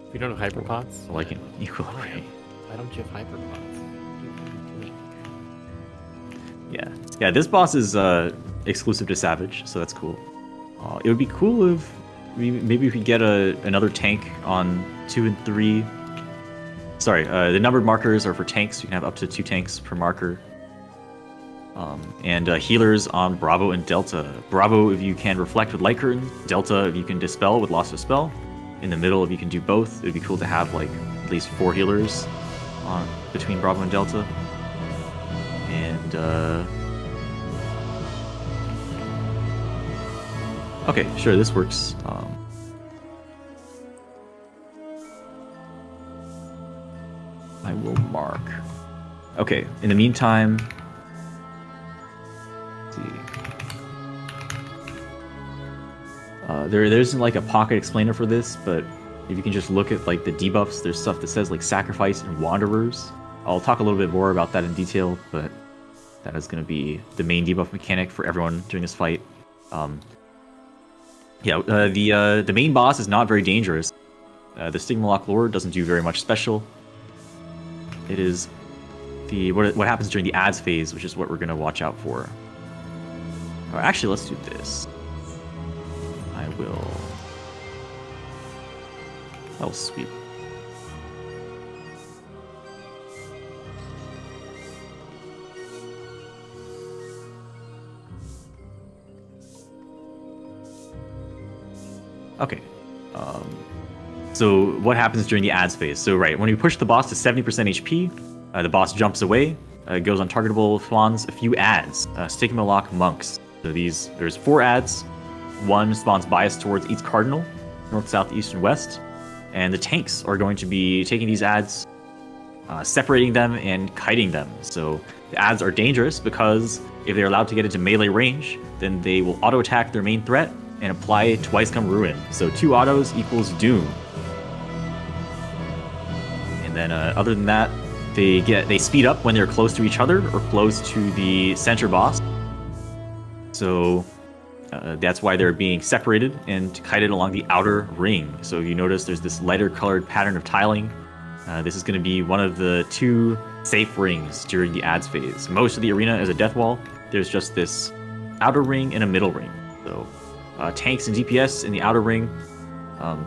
If you don't have hyperpots, Like an equilibrium. why don't you have hyperpots? Yeah. This boss is exclusive to Savage, so that's cool. It would be cool if maybe we could get another tank on 2 and 3. Sorry, the numbered markers are for tanks. You can have up to 2 tanks per marker. And healers on Bravo and Delta. Bravo if you can reflect with Light Curtain. Delta if you can dispel with Loss of Spell. In the middle if you can do both. It would be cool to have like at least 4 healers between Bravo and Delta. And okay, sure, this works. I will mark. Okay, in the meantime, let's see. There isn't like a pocket explainer for this, but if you can just look at like the debuffs, there's stuff that says like Sacrifice and Wanderers. I'll talk a little bit more about that in detail, but that is going to be the main debuff mechanic for everyone during this fight. The main boss is not very dangerous. The Stygimoloch Lord doesn't do very much special. It is what happens during the ads phase, which is what we're going to watch out for. Or actually, let's do this. I'll sweep. Okay. So what happens during the ads phase? So right, when you push the boss to 70% HP, the boss jumps away, goes untargetable, spawns a few ads, Stygimoloch monks. So there's 4 ads. 1 spawns bias towards each cardinal, north, south, east, and west. And the tanks are going to be taking these ads, separating them, and kiting them. So the ads are dangerous because if they're allowed to get into melee range, then they will auto-attack their main threat and apply Twice Come Ruin. So 2 autos equals doom. And then other than that, they speed up when they're close to each other or close to the center boss. So that's why they're being separated and kited along the outer ring. So you notice there's this lighter colored pattern of tiling. This is going to be one of the 2 safe rings during the ads phase. Most of the arena is a death wall. There's just this outer ring and a middle ring. So tanks and DPS in the outer ring,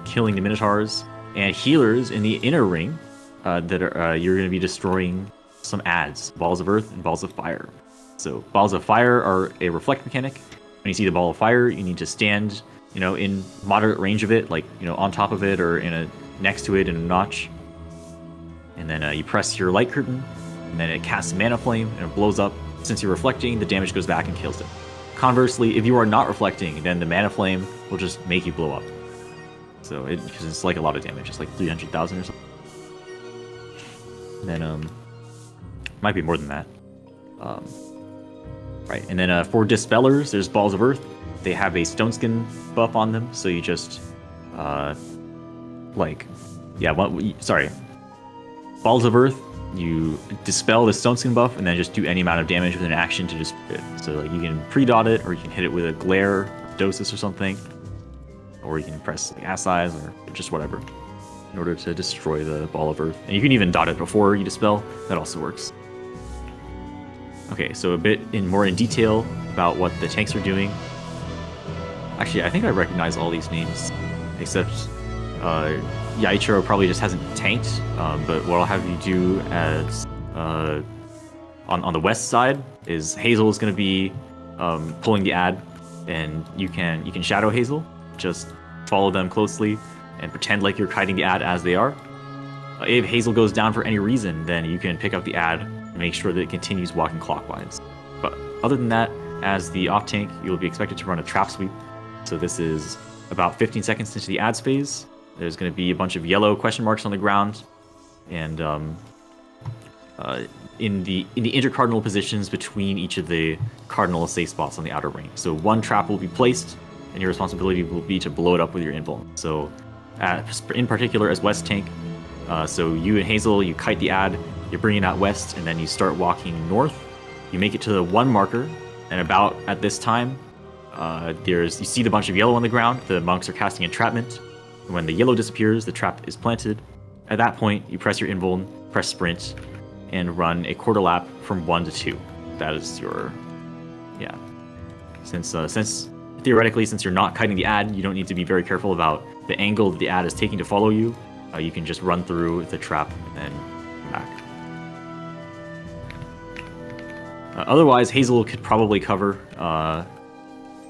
killing the Minotaurs, and healers in the inner ring that are you're going to be destroying some ads, Balls of Earth and Balls of Fire. So Balls of Fire are a reflect mechanic. When you see the ball of fire, you need to stand, in moderate range of it, like, on top of it or next to it in a notch. And then you press your Light Curtain, and then it casts Mana Flame, and it blows up. Since you're reflecting, the damage goes back and kills it. Conversely, if you are not reflecting, then the Mana Flame will just make you blow up. So because it's like a lot of damage, it's like 300,000 or something. And then might be more than that. Right, and then for Dispellers, there's Balls of Earth. They have a Stone Skin buff on them, so you just, Balls of Earth, you dispel the Stone Skin buff, and then just do any amount of damage with an action to destroy it. So like you can pre-dot it, or you can hit it with a Glare, Dosis or something, or you can press like Ass Eyes, or just whatever, in order to destroy the Ball of Earth. And you can even dot it before you dispel, that also works. Okay, so a bit more in detail about what the tanks are doing. Actually, I think I recognize all these names, except Yaichiro probably just hasn't tanked, but what I'll have you do as on the west side is Hazel is going to be pulling the ad, and you can shadow Hazel, just follow them closely and pretend like you're kiting the ad as they are. If Hazel goes down for any reason, then you can pick up the ad, and make sure that it continues walking clockwise. But other than that, as the off tank, you'll be expected to run a trap sweep. So this is about 15 seconds into the ads phase. There's going to be a bunch of yellow question marks on the ground, and in the intercardinal positions between each of the cardinal safe spots on the outer ring. So one trap will be placed, and your responsibility will be to blow it up with your invuln. So, in particular, as West tank, so you and Hazel, you kite the ad, you're bringing out West, and then you start walking north. You make it to the 1 marker, and about at this time, you see the bunch of yellow on the ground. The monks are casting entrapment. When the yellow disappears, the trap is planted. At that point, you press your invuln, press sprint, and run a quarter lap from 1 to 2. That is your, yeah. Since theoretically, since you're not kiting the ad, you don't need to be very careful about the angle that the ad is taking to follow you. You can just run through the trap and then come back. Otherwise, Hazel could probably cover,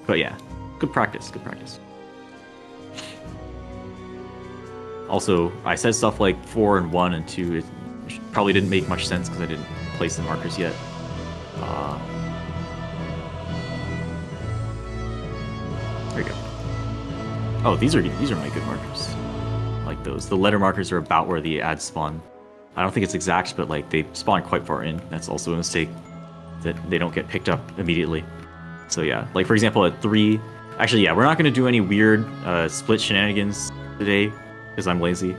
but yeah, good practice, good practice. Also, I said stuff like 4 and 1 and 2. It probably didn't make much sense because I didn't place the markers yet. There you go. Oh, these are my good markers. I like those. The letter markers are about where the ads spawn. I don't think it's exact, but like they spawn quite far in. That's also a mistake, that they don't get picked up immediately. So yeah, like for example at 3. Actually, yeah, we're not going to do any weird split shenanigans today because I'm lazy.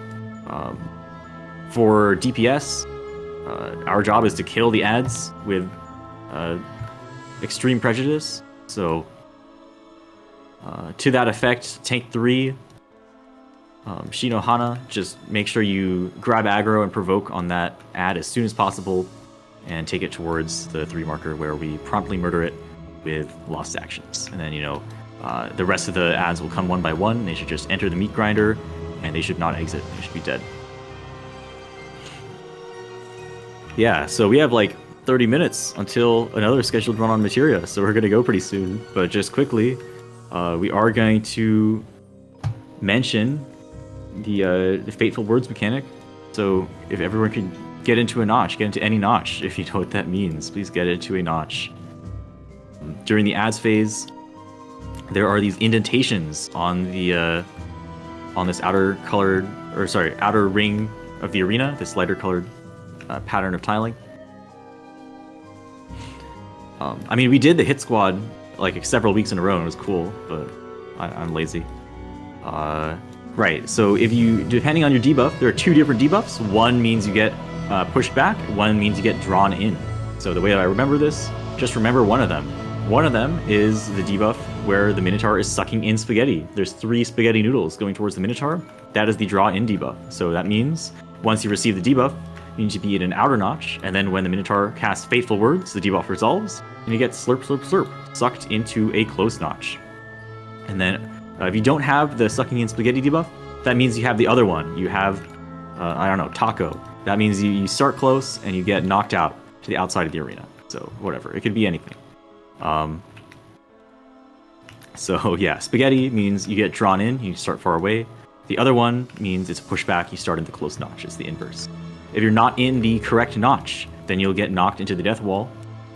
For DPS, our job is to kill the ads with extreme prejudice. So to that effect, tank 3, Shinohana, just make sure you grab aggro and provoke on that ad as soon as possible and take it towards the 3 marker where we promptly murder it with lost actions. And then, the rest of the ads will come one by one. They should just enter the meat grinder and they should not exit. They should be dead. Yeah, so we have like 30 minutes until another scheduled run on Materia, so we're going to go pretty soon. But just quickly, we are going to mention the Fateful Words mechanic. So if everyone could get into a notch, get into any notch, if you know what that means, please get into a notch. During the ads phase, there are these indentations on the on this outer ring of the arena, this lighter colored pattern of tiling. I mean, we did the hit squad like several weeks in a row and it was cool, but I'm lazy. Right, so if you, depending on your debuff, there are 2 different debuffs. One means you get pushed back, one means you get drawn in. So the way that I remember this, just remember one of them. One of them is the debuff where the Minotaur is sucking in spaghetti. There's 3 spaghetti noodles going towards the Minotaur. That is the draw in debuff. So that means once you receive the debuff, you need to be in an outer notch, and then when the Minotaur casts Fateful Words, the debuff resolves, and you get slurp, slurp, slurp, sucked into a close notch. And then if you don't have the sucking in spaghetti debuff, that means you have the other one. You have, taco. That means you start close and you get knocked out to the outside of the arena. So whatever, it could be anything. So yeah, spaghetti means you get drawn in, you start far away. The other one means it's a pushback, you start in the close notch. It's the inverse. If you're not in the correct notch, then you'll get knocked into the death wall.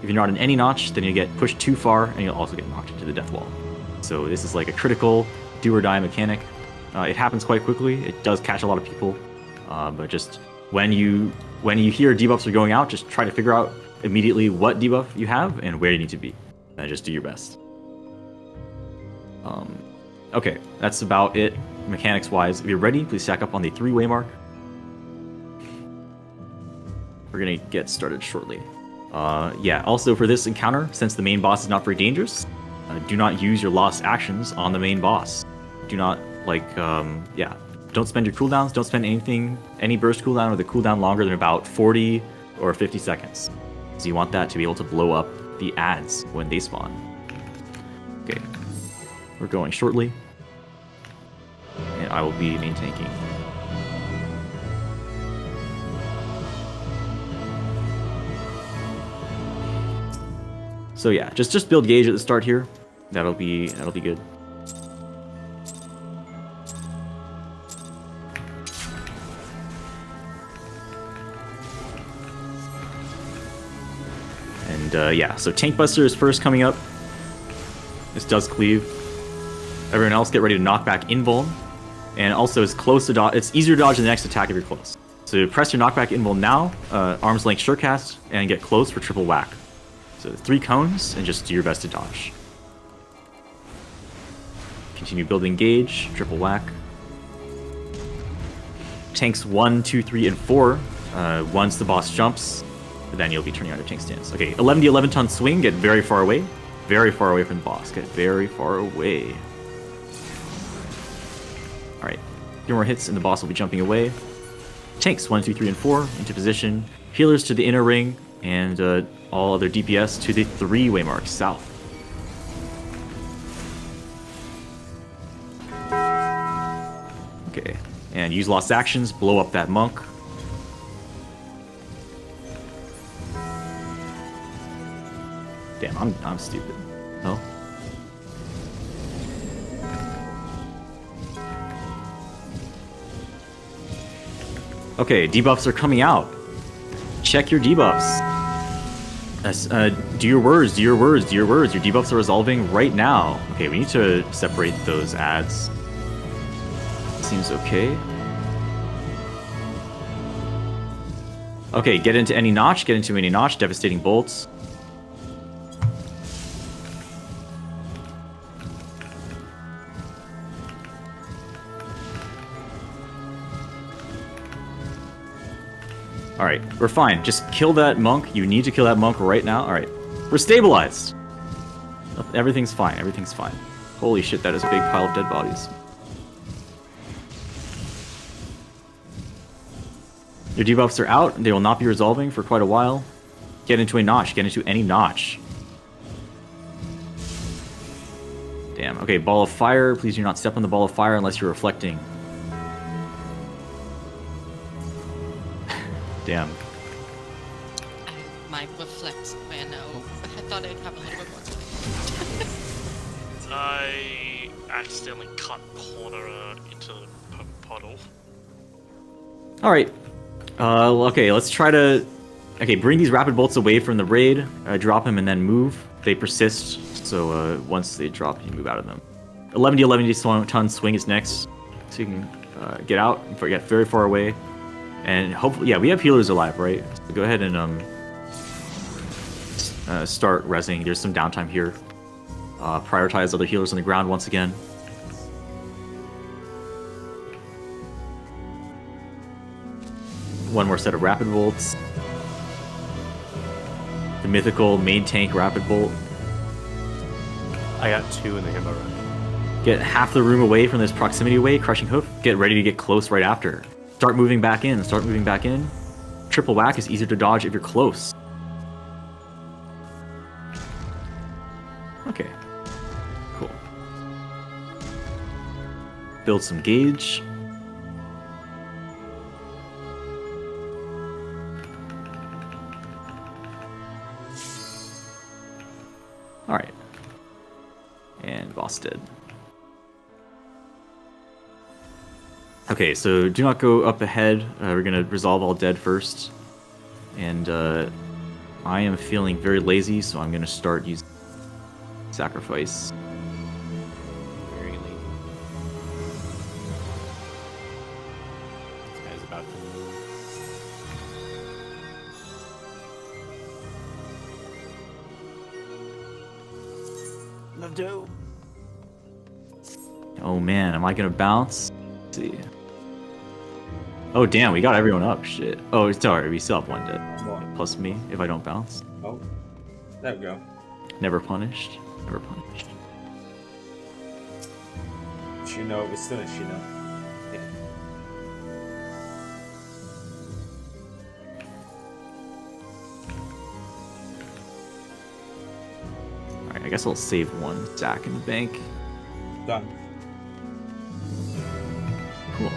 If you're not in any notch, then you get pushed too far and you'll also get knocked into the death wall. So this is like a critical do or die mechanic. It happens quite quickly. It does catch a lot of people, but just when you hear debuffs are going out, just try to figure out immediately what debuff you have and where you need to be, and just do your best. Okay, that's about it mechanics wise. If you're ready, please stack up on the 3-way mark. We're gonna get started shortly. Yeah, also for this encounter, since the main boss is not very dangerous, do not use your lost actions on the main boss. Do not, don't spend your cooldowns, don't spend any burst cooldown with a cooldown longer than about 40 or 50 seconds. So you want that to be able to blow up the ads when they spawn. Okay, we're going shortly, and I will be main tanking. So yeah, just build gauge at the start here. That'll be good. And yeah, so Tank Buster is first coming up. This does cleave. Everyone else get ready to knock back invuln. And also it's close to dodge. It's easier to dodge the next attack if you're close. So press your knockback invuln now, arm's length surecast, and get close for triple whack. So 3 cones, and just do your best to dodge. Continue building gauge, triple whack. Tanks 1, 2, 3, and 4. Once the boss jumps, then you'll be turning on your tank stance. Okay, 11 to 11 ton swing, get very far away. Very far away from the boss, get very far away. Alright, 3 more hits and the boss will be jumping away. Tanks 1, 2, 3, and 4 into position. Healers to the inner ring, and all other DPS to the 3-way mark south. Okay, and use lost actions, blow up that monk. Damn, I'm stupid. No? Okay, debuffs are coming out. Check your debuffs. Do your words, do your words, do your words. Your debuffs are resolving right now. Okay, we need to separate those ads. Seems okay. Okay, get into any notch, devastating bolts. Alright, we're fine. Just kill that monk. You need to kill that monk right now. Alright. We're stabilized. Everything's fine. Everything's fine. Holy shit, that is a big pile of dead bodies. Your debuffs are out. They will not be resolving for quite a while. Get into a notch. Get into any notch. Damn. Okay, ball of fire. Please do not step on the ball of fire unless you're reflecting. Damn. My reflex. I know. I thought I'd have a little bit more time. I accidentally cut corner into the puddle. Alright. Okay, let's try to... Okay, bring these rapid bolts away from the raid. Drop them and then move. They persist, so once they drop, you move out of them. 11 to 11 ton swing is next. So you can get out and get very far away. And hopefully, yeah, we have healers alive, right? So go ahead and start resing. There's some downtime here. Prioritize other healers on the ground once again. One more set of rapid bolts. The mythical main tank rapid bolt. I got 2 in the Himbo run. Get half the room away from this proximity wave, crushing hoof. Get ready to get close right after. Start moving back in. Start moving back in. Triple whack is easier to dodge if you're close. Okay. Cool. Build some gauge. Alright. And boss dead. Okay, so do not go up ahead. We're gonna resolve all dead first. And I am feeling very lazy, so I'm gonna start using sacrifice. Very lazy. This guy's about to move. No. Oh man, am I gonna bounce? Let's see. Oh damn, we got everyone up. Shit. Oh, sorry, we still have one dead. What? Plus me if I don't bounce. Oh, there we go. Never punished. Never punished. Shino, it's still a Shino. Yeah. Alright, I guess I'll save one stack in the bank. Done. Cool.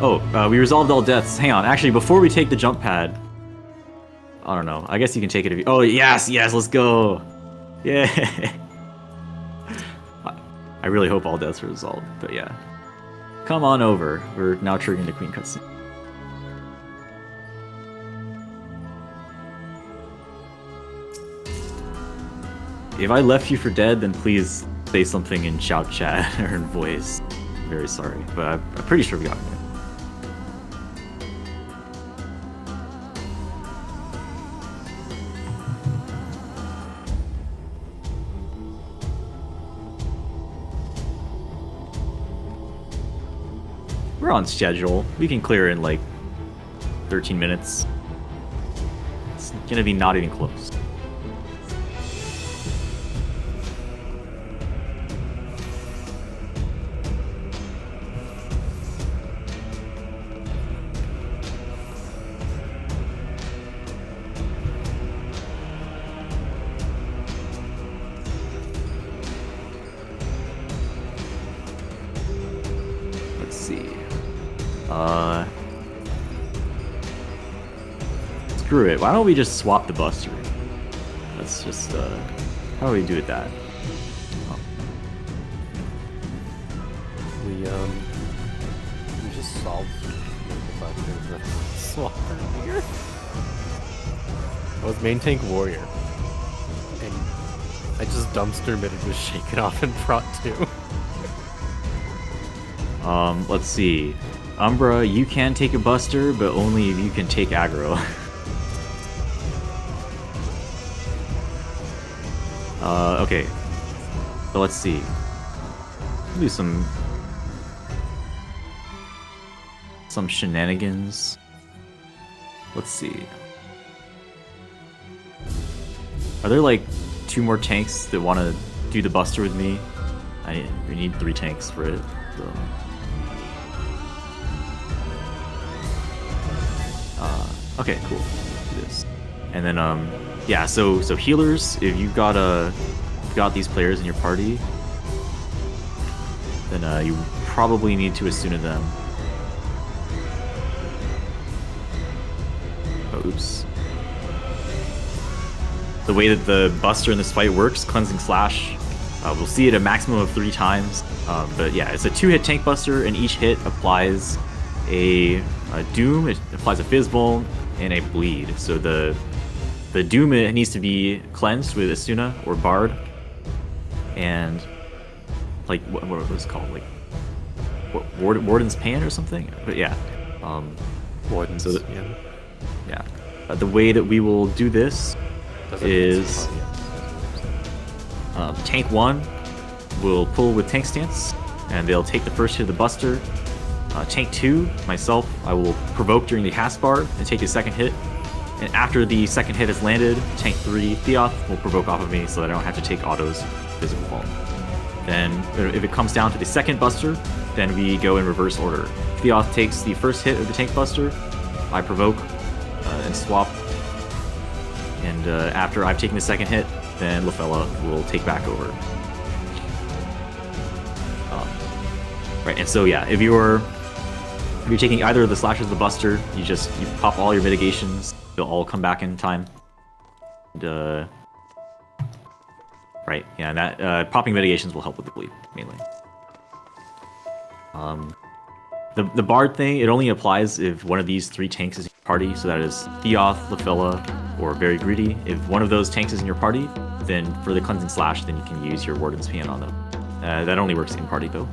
Oh, we resolved all deaths. Hang on, actually, before we take the jump pad... I don't know. I guess you can take it if you... Oh, yes, let's go! Yeah! I really hope all deaths are resolved, but yeah. Come on over. We're now triggering the Queen cutscene. If I left you for dead, then please say something in shout chat or in voice. I'm very sorry, but I'm pretty sure we got it. We're on schedule. We can clear in like 13 minutes. It's gonna be not even close. Screw it. Why don't we just swap the buster? Let's just, how do we do it that? Oh. We just solved the swap earlier. I was main tank warrior. And I just dumpster mitted was shaken off and brought 2. Let's see. Umbra, you can take a buster, but only if you can take aggro. Okay. So let's see. Do some shenanigans. Let's see. Are there like 2 more tanks that want to do the buster with me? We need 3 tanks for it. So. Okay, cool. Let's do this. And then yeah, so healers, if you've got these players in your party, then you probably need to Asuna them. Oh, oops. The way that the buster in this fight works, Cleansing Slash, we'll see it a maximum of 3 times. But yeah, it's a 2-hit tank buster, and each hit applies a Doom, it applies a Fizzball, and a Bleed. So the Doom, it needs to be cleansed with Asuna or Bard, and like what was it called, like Warden's Pan or something. But yeah, Warden's. So yeah. The way that we will do this is tank 1 will pull with tank stance, and they'll take the first hit of the buster. Tank 2, myself, I will provoke during the cast bar and take the second hit. And after the second hit has landed, Tank 3, Theoth, will provoke off of me so that I don't have to take autos physical fall. Then, if it comes down to the second buster, then we go in reverse order. Theoth takes the first hit of the tank buster, I provoke and swap. And after I've taken the second hit, then Lefella will take back over. Right, and so yeah, if you're taking either of the slashes of the buster, you pop all your mitigations, they'll all come back in time. And, right, yeah, and that popping mitigations will help with the bleed, mainly. The Bard thing, it only applies if one of these 3 tanks is in your party, so that is Theoth, Lefella, or Very Greedy. If one of those tanks is in your party, then for the Cleansing Slash, then you can use your Warden's Pan on them. That only works in party though,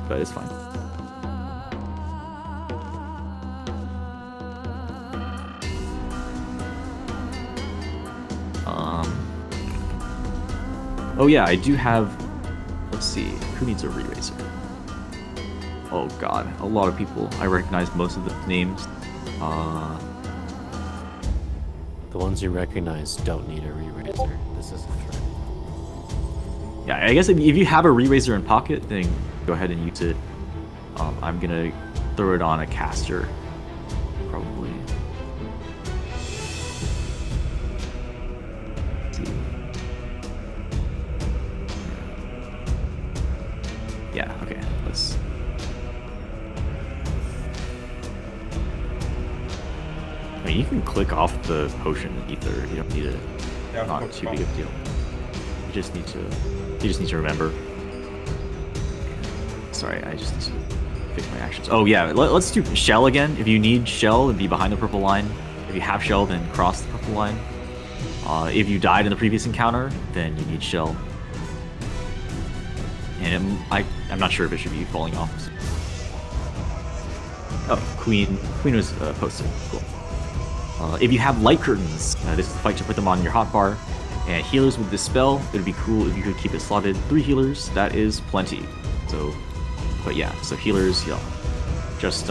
but it's fine. Oh yeah, I do have, let's see, who needs a re-raiser? Oh god, a lot of people. I recognize most of the names. The ones you recognize don't need a re-raiser. This is a threat. Yeah, I guess if you have a re-raiser in pocket, then go ahead and use it. I'm gonna throw it on a caster, probably. Let's see. Yeah, okay, let's... I mean, you can click off the potion ether. You don't need it. Yeah, Not too big of a deal. You just need to remember. Sorry, I just need to fix my actions. Oh yeah, let's do shell again. If you need shell, then be behind the purple line. If you have shell, then cross the purple line. If you died in the previous encounter, then you need shell. And I'm not sure if it should be falling off. Oh, Queen was posted. Cool. If you have light curtains, this is the fight to put them on your hotbar. And healers with Dispel, it would be cool if you could keep it slotted. 3 healers, that is plenty. So, but yeah, so healers, just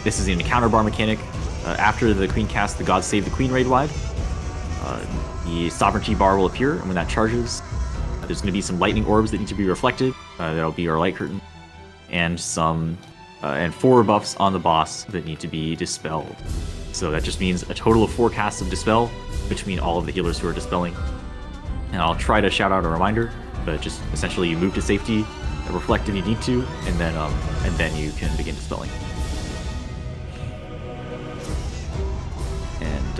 this is an encounter bar mechanic. After the Queen casts the God Save the Queen raid wide, the Sovereignty bar will appear, and when that charges, there's going to be some lightning orbs that need to be reflected. That'll be our light curtain, and some and 4 buffs on the boss that need to be dispelled. So that just means a total of 4 casts of Dispel between all of the healers who are dispelling. And I'll try to shout out a reminder, but just essentially you move to safety, reflect if you need to, and then you can begin dispelling. And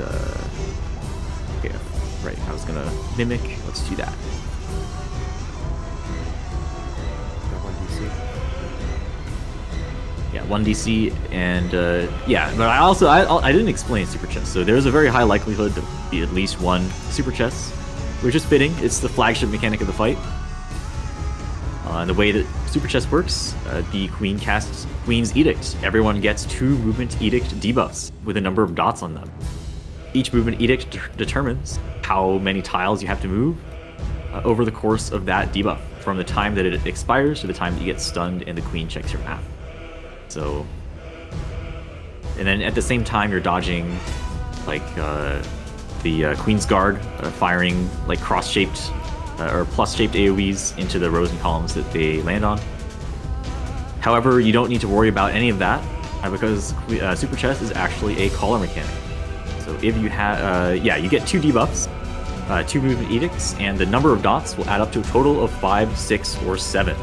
okay, right, I was gonna mimic. Let's do that. Yeah, 1DC, and yeah, but I didn't explain super chest. So there's a very high likelihood to be at least 1 super chest, which is fitting. It's the flagship mechanic of the fight. And the way that super chest works, the Queen casts Queen's Edict. Everyone gets 2 movement edict debuffs with a number of dots on them. Each movement edict determines how many tiles you have to move over the course of that debuff, from the time that it expires to the time that you get stunned and the Queen checks your map. So, and then at the same time you're dodging like the Queen's Guard firing like cross-shaped or plus-shaped AoEs into the rows and columns that they land on. However, you don't need to worry about any of that because Super Chest is actually a caller mechanic. So if you have, yeah, you get 2 debuffs, 2 movement edicts, and the number of dots will add up to a total of 5, 6, or 7.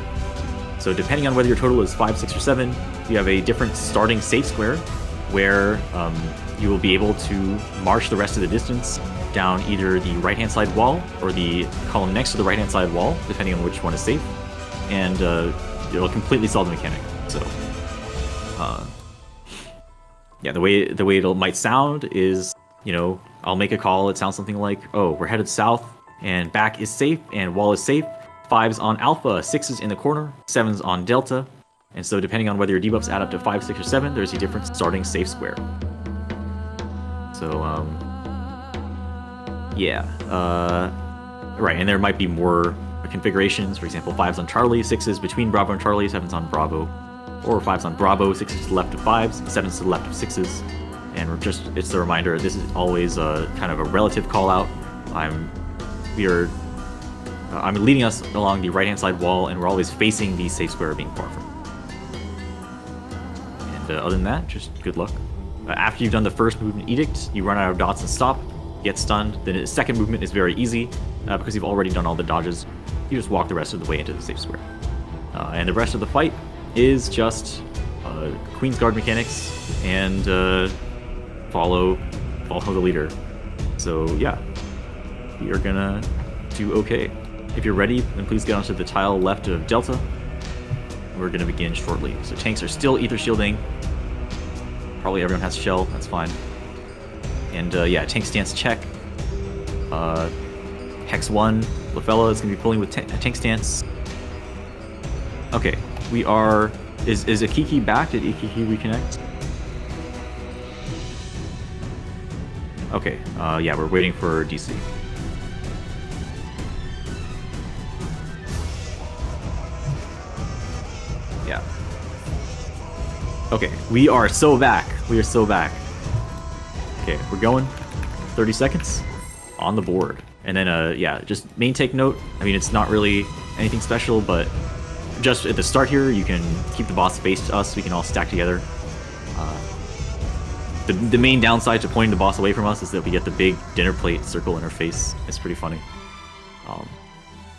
So depending on whether your total is 5, 6, or 7, you have a different starting safe square where you will be able to march the rest of the distance down either the right-hand side wall or the column next to the right-hand side wall, depending on which one is safe, and it'll completely solve the mechanic. So, yeah, the way it might sound is, you know, I'll make a call. It sounds something like, "Oh, we're headed south, and back is safe, and wall is safe. 5's on alpha, 6's in the corner, 7's on delta." And so depending on whether your debuffs add up to 5, 6, or 7, there's a different starting safe square. So, yeah. Right, and there might be more configurations. For example, 5's on Charlie, 6's between Bravo and Charlie, 7's on Bravo. Or 5's on Bravo, 6's to the left of 5's, 7's to the left of 6's. And just, it's a reminder, this is always a kind of a relative call out. I'm leading us along the right-hand side wall, and we're always facing the safe square being far from. And other than that, just good luck. After you've done the first movement edict, you run out of dots and stop, get stunned. Then the second movement is very easy because you've already done all the dodges. You just walk the rest of the way into the safe square. And the rest of the fight is just Queen's Guard mechanics and follow the leader. So yeah, we are gonna do okay. If you're ready, then please get onto the tile left of Delta. We're going to begin shortly. So tanks are still ether shielding. Probably everyone has shell, that's fine. And yeah, tank stance check. Hex 1, Lafella is going to be pulling with tank stance. Okay, we are... Is Ikiki back? Did Ikiki reconnect? Okay, yeah, we're waiting for DC. Yeah. Okay, we are so back. We are so back. Okay, we're going. 30 seconds on the board. And then, yeah, just main take note. I mean, it's not really anything special, but just at the start here, you can keep the boss faced us. We can all stack together. The main downside to pointing the boss away from us is that we get the big dinner plate circle in our face. It's pretty funny.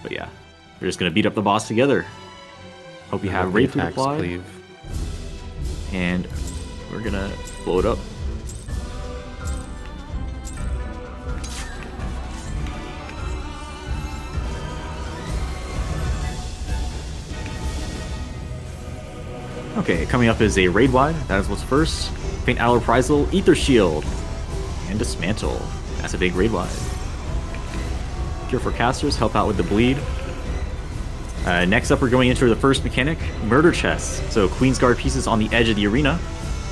But yeah, we're just gonna beat up the boss together. Hope you have Wraith applied. And we're gonna blow it up. Okay, coming up is a Raid Wide. That is what's first. Faint Hour Reprisal, Ether Shield, and Dismantle. That's a big Raid Wide. Cure for Casters, help out with the bleed. Next up, we're going into the first mechanic, Murder Chests. So Queen's Guard pieces on the edge of the arena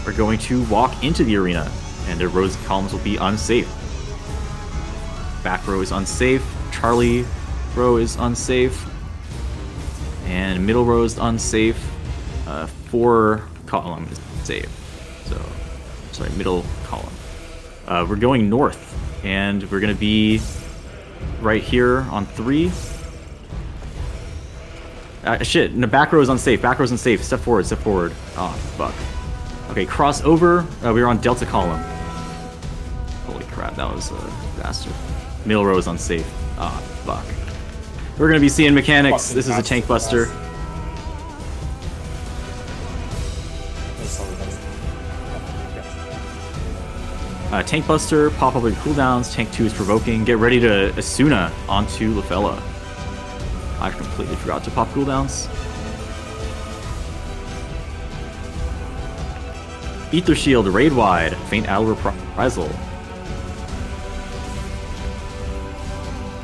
are going to walk into the arena, and their rows and columns will be unsafe. Back row is unsafe, Charlie row is unsafe, and middle row is unsafe. 4 column is safe. So, sorry, middle column. We're going north, and we're going to be right here on 3. Shit, no, back row is unsafe. Back row is unsafe. Step forward, step forward. Oh, fuck. Okay, cross over. We were on Delta column. Holy crap, that was a disaster. Middle row is unsafe. Ah, fuck. We're gonna be seeing mechanics. This is a tank buster. Tank buster, pop up with cooldowns. Tank 2 is provoking. Get ready to Asuna onto Lefella. I completely forgot to pop cooldowns. Ether Shield, Raid Wide, Faint Hour Reprisal.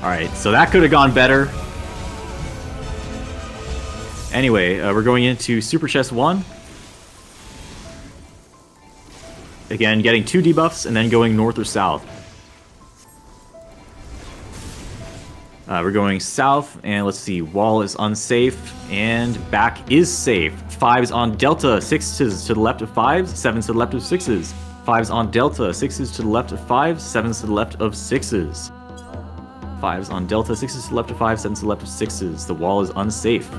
Alright, so that could have gone better. Anyway, we're going into Super Chest 1. Again, getting 2 debuffs and then going north or south. We're going south, and let's see, wall is unsafe, and back is safe. 5s on Delta, 6s to the left of 5s, 7s to the left of 6s. 5s on Delta, 6s to the left of 5s, 7s to the left of 6s. 5s on Delta, 6s to the left of 5s, 7s to the left of 6s. The wall is unsafe.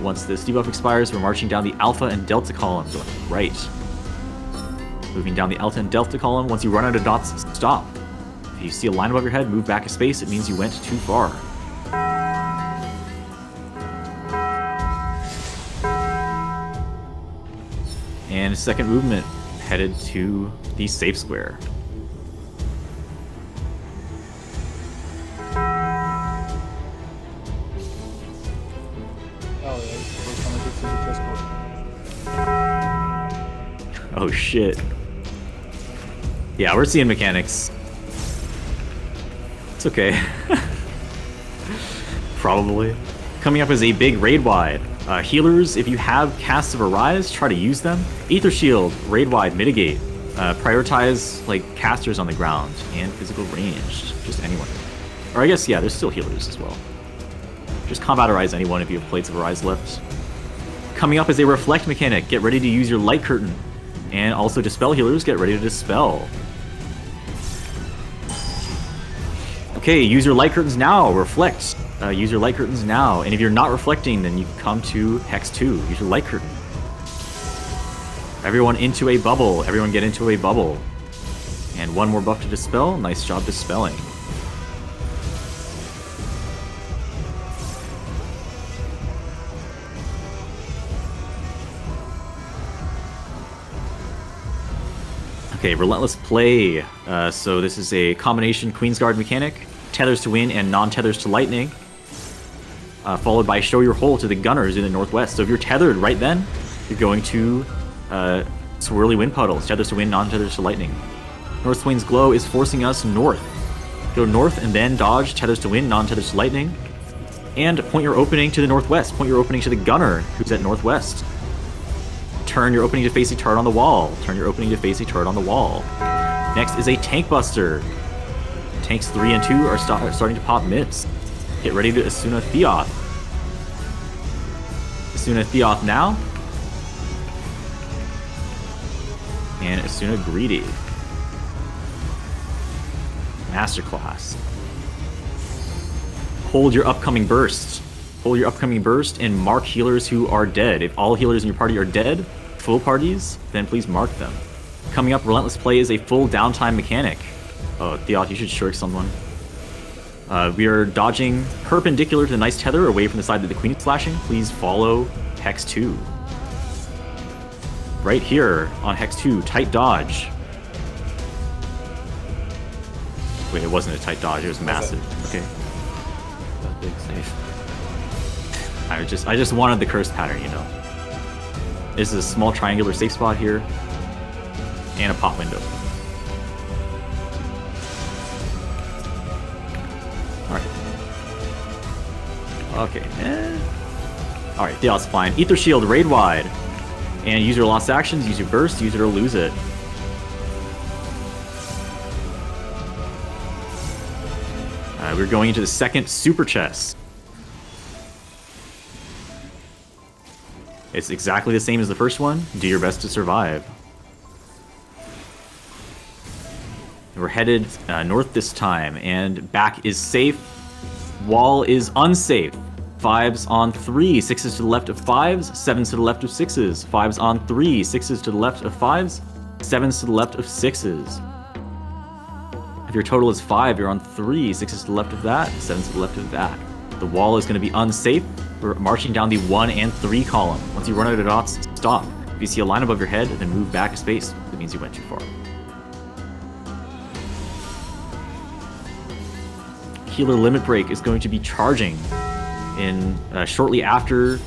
Once this debuff expires, we're marching down the Alpha and Delta column, going right. Moving down the Alpha and Delta column. Once you run out of dots, stop. If you see a line above your head, move back a space, it means you went too far. And second movement, headed to the safe square. Oh shit. Yeah, we're seeing mechanics. It's okay. Probably. Coming up is a big Raid Wide. Healers, if you have casts of Arise, try to use them. Ether Shield, Raid Wide, Mitigate. Prioritize like casters on the ground and physical ranged. Just anyone. Or I guess, yeah, there's still healers as well. Just Combat Arise anyone if you have plates of Arise left. Coming up is a Reflect mechanic. Get ready to use your Light Curtain. And also Dispel healers, get ready to Dispel. Okay, use your Light Curtains now. Reflect. Use your Light Curtains now. And if you're not reflecting, then you come to Hex 2. Use your Light Curtain. Everyone into a bubble. Everyone get into a bubble. And one more buff to Dispel. Nice job dispelling. Okay, Relentless Play. So this is a combination Queen's Guard mechanic. Tethers to Wind and non-tethers to Lightning. Followed by Show Your Hole to the Gunners in the Northwest. So if you're tethered right then, you're going to Swirly Wind Puddles. Tethers to Wind, non-tethers to Lightning. North Wind's Glow is forcing us north. Go north and then dodge Tethers to Wind, non-tethers to Lightning. And point your opening to the Northwest. Point your opening to the Gunner, who's at Northwest. Turn your opening to face a turret on the wall. Turn your opening to face a turret on the wall. Next is a Tank Buster. Tanks 3 and 2 are starting to pop mids. Get ready to Asuna Theoth. Asuna Theoth now. And Asuna Greedy. Masterclass. Hold your upcoming burst. Hold your upcoming burst and mark healers who are dead. If all healers in your party are dead, full parties, then please mark them. Coming up, Relentless Play is a full downtime mechanic. Oh, Theoth, you should shirk someone. We are dodging perpendicular to the nice tether away from the side that the Queen is slashing. Please follow Hex 2. Right here on Hex 2, tight dodge. Wait, it wasn't a tight dodge, it was massive. Okay. That big safe. I just wanted the curse pattern, you know. This is a small triangular safe spot here, and a pot window. Alright. Okay. Alright, Theos fine. Ether Shield, raid wide. And use your lost actions, use your burst, use it or lose it. We're going into the second super chest. It's exactly the same as the first one. Do your best to survive. We're headed north this time, and back is safe. Wall is unsafe. 5s on 3, 6s to the left of 5s, 7s to the left of 6s, 5s on 3, 6s to the left of 5s, 7s to the left of 6s. If your total is 5, you're on 3, 6s to the left of that, 7s to the left of that. The wall is going to be unsafe. We're marching down the 1 and 3 column. Once you run out of dots, stop. If you see a line above your head, then move back a space. That means you went too far. Healer Limit Break is going to be charging in shortly after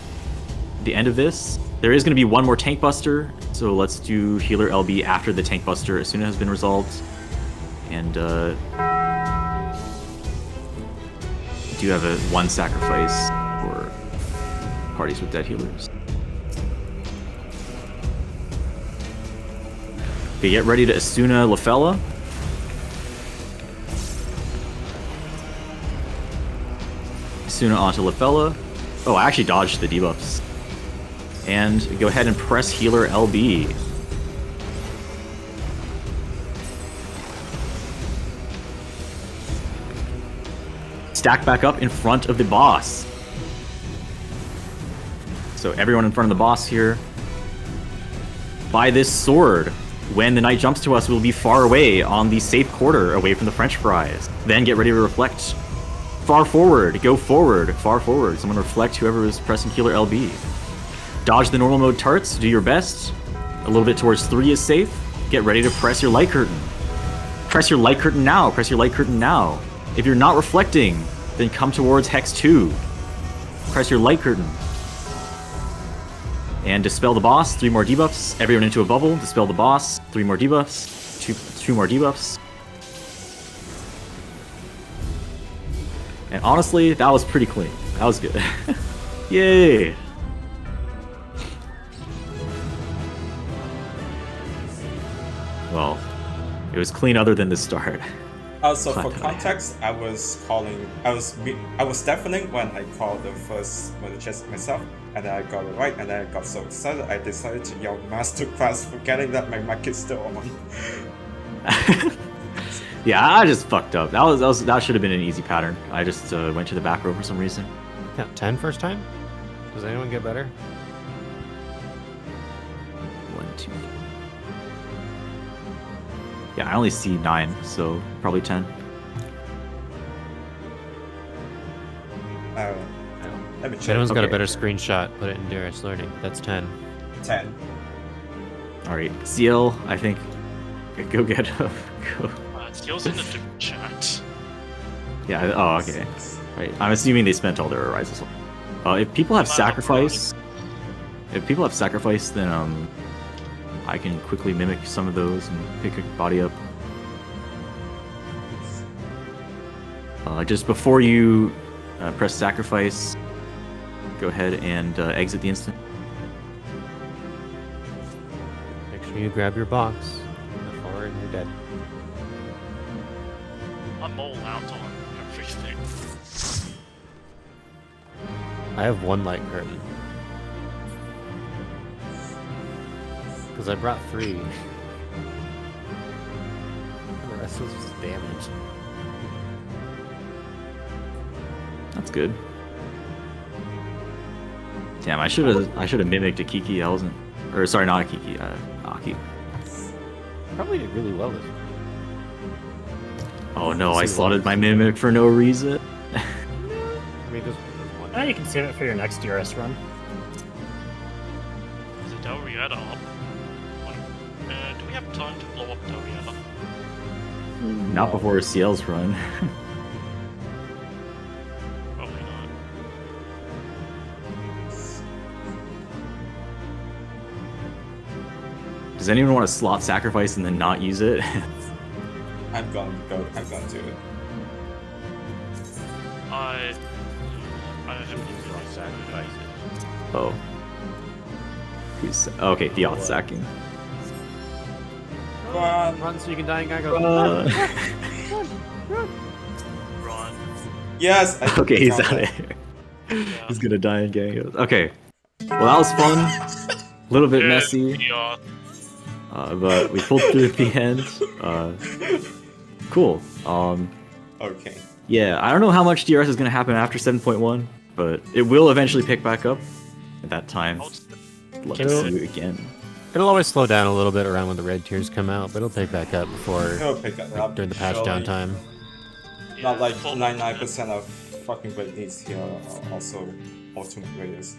the end of this. There is going to be one more Tank Buster, so let's do Healer LB after the Tank Buster as soon as it has been resolved. And do have a 1 sacrifice for parties with dead healers. Okay, get ready to Asuna Lefella. Asuna onto Lefella. Oh, I actually dodged the debuffs. And go ahead and press Healer LB. Stack back up in front of the boss. So everyone in front of the boss here. By this sword. When the knight jumps to us, we'll be far away on the safe quarter, away from the French fries. Then get ready to reflect. Far forward, go forward, far forward. Someone reflect whoever is pressing Healer LB. Dodge the normal mode tarts, do your best. A little bit towards 3 is safe. Get ready to press your light curtain. Press your light curtain now, press your light curtain now. If you're not reflecting, then come towards Hex 2. Press your light curtain. And dispel the boss, 3 more debuffs. Everyone into a bubble, dispel the boss, 3 more debuffs, 2 more debuffs. And honestly, that was pretty clean. That was good. Yay! Well, it was clean other than the start. Also, for context, I was deafening when I called the first murder chest myself, and then I got it right, and then I got so excited I decided to yell Masterclass, forgetting that my mic is still on. Yeah, I just fucked up. That should have been an easy pattern. I just went to the back row for some reason. Count 10 first time? Does anyone get better? 1, 2. Yeah, I only see 9, so probably 10. Let me check. If anyone's got a better screenshot, put it in DRS Learning. That's 10. 10. Alright, CL, I think. Go get him. Go. CL's in the chat. Yeah, oh, okay. Right. I'm assuming they spent all their arises. If people have sacrifice, then I can quickly mimic some of those and pick a body up. Just before you press sacrifice, go ahead and exit the instant. Make sure you grab your box before you're dead. I'm all out on everything. I have 1 light curtain. Because I brought 3. The rest was just damage. That's good. Damn, I should have mimicked a Kiki. I wasn't, or sorry, not a Kiki. Aki. Probably did really well this one. Oh no, I slotted my mimic for no reason. I mean, just one. You can save it for your next DRS run. Is it Doriana up? Do we have time to blow up Doriana? Not before CL's run. Probably not. Does anyone want to slot sacrifice and then not use it? I'm gonna do it. I have used my sacrifice. Oh. Who's okay? Theoth sacking. Run so you can die and go. Run. Yes. I Okay, he's found out it. of here. Yeah. He's gonna die again. Okay. Well, that was fun. A little bit messy, Yeah. but we pulled through at the end. Cool. Okay. Yeah, I don't know how much DRS is gonna happen after 7.1, but it will eventually pick back up. At that time, love to see you again. It'll always slow down a little bit around when the red tiers come out, but it'll pick back up before It'll pick it up during the patch surely. downtime. Not like full- 99% of fucking red needs here are also ultimate raiders.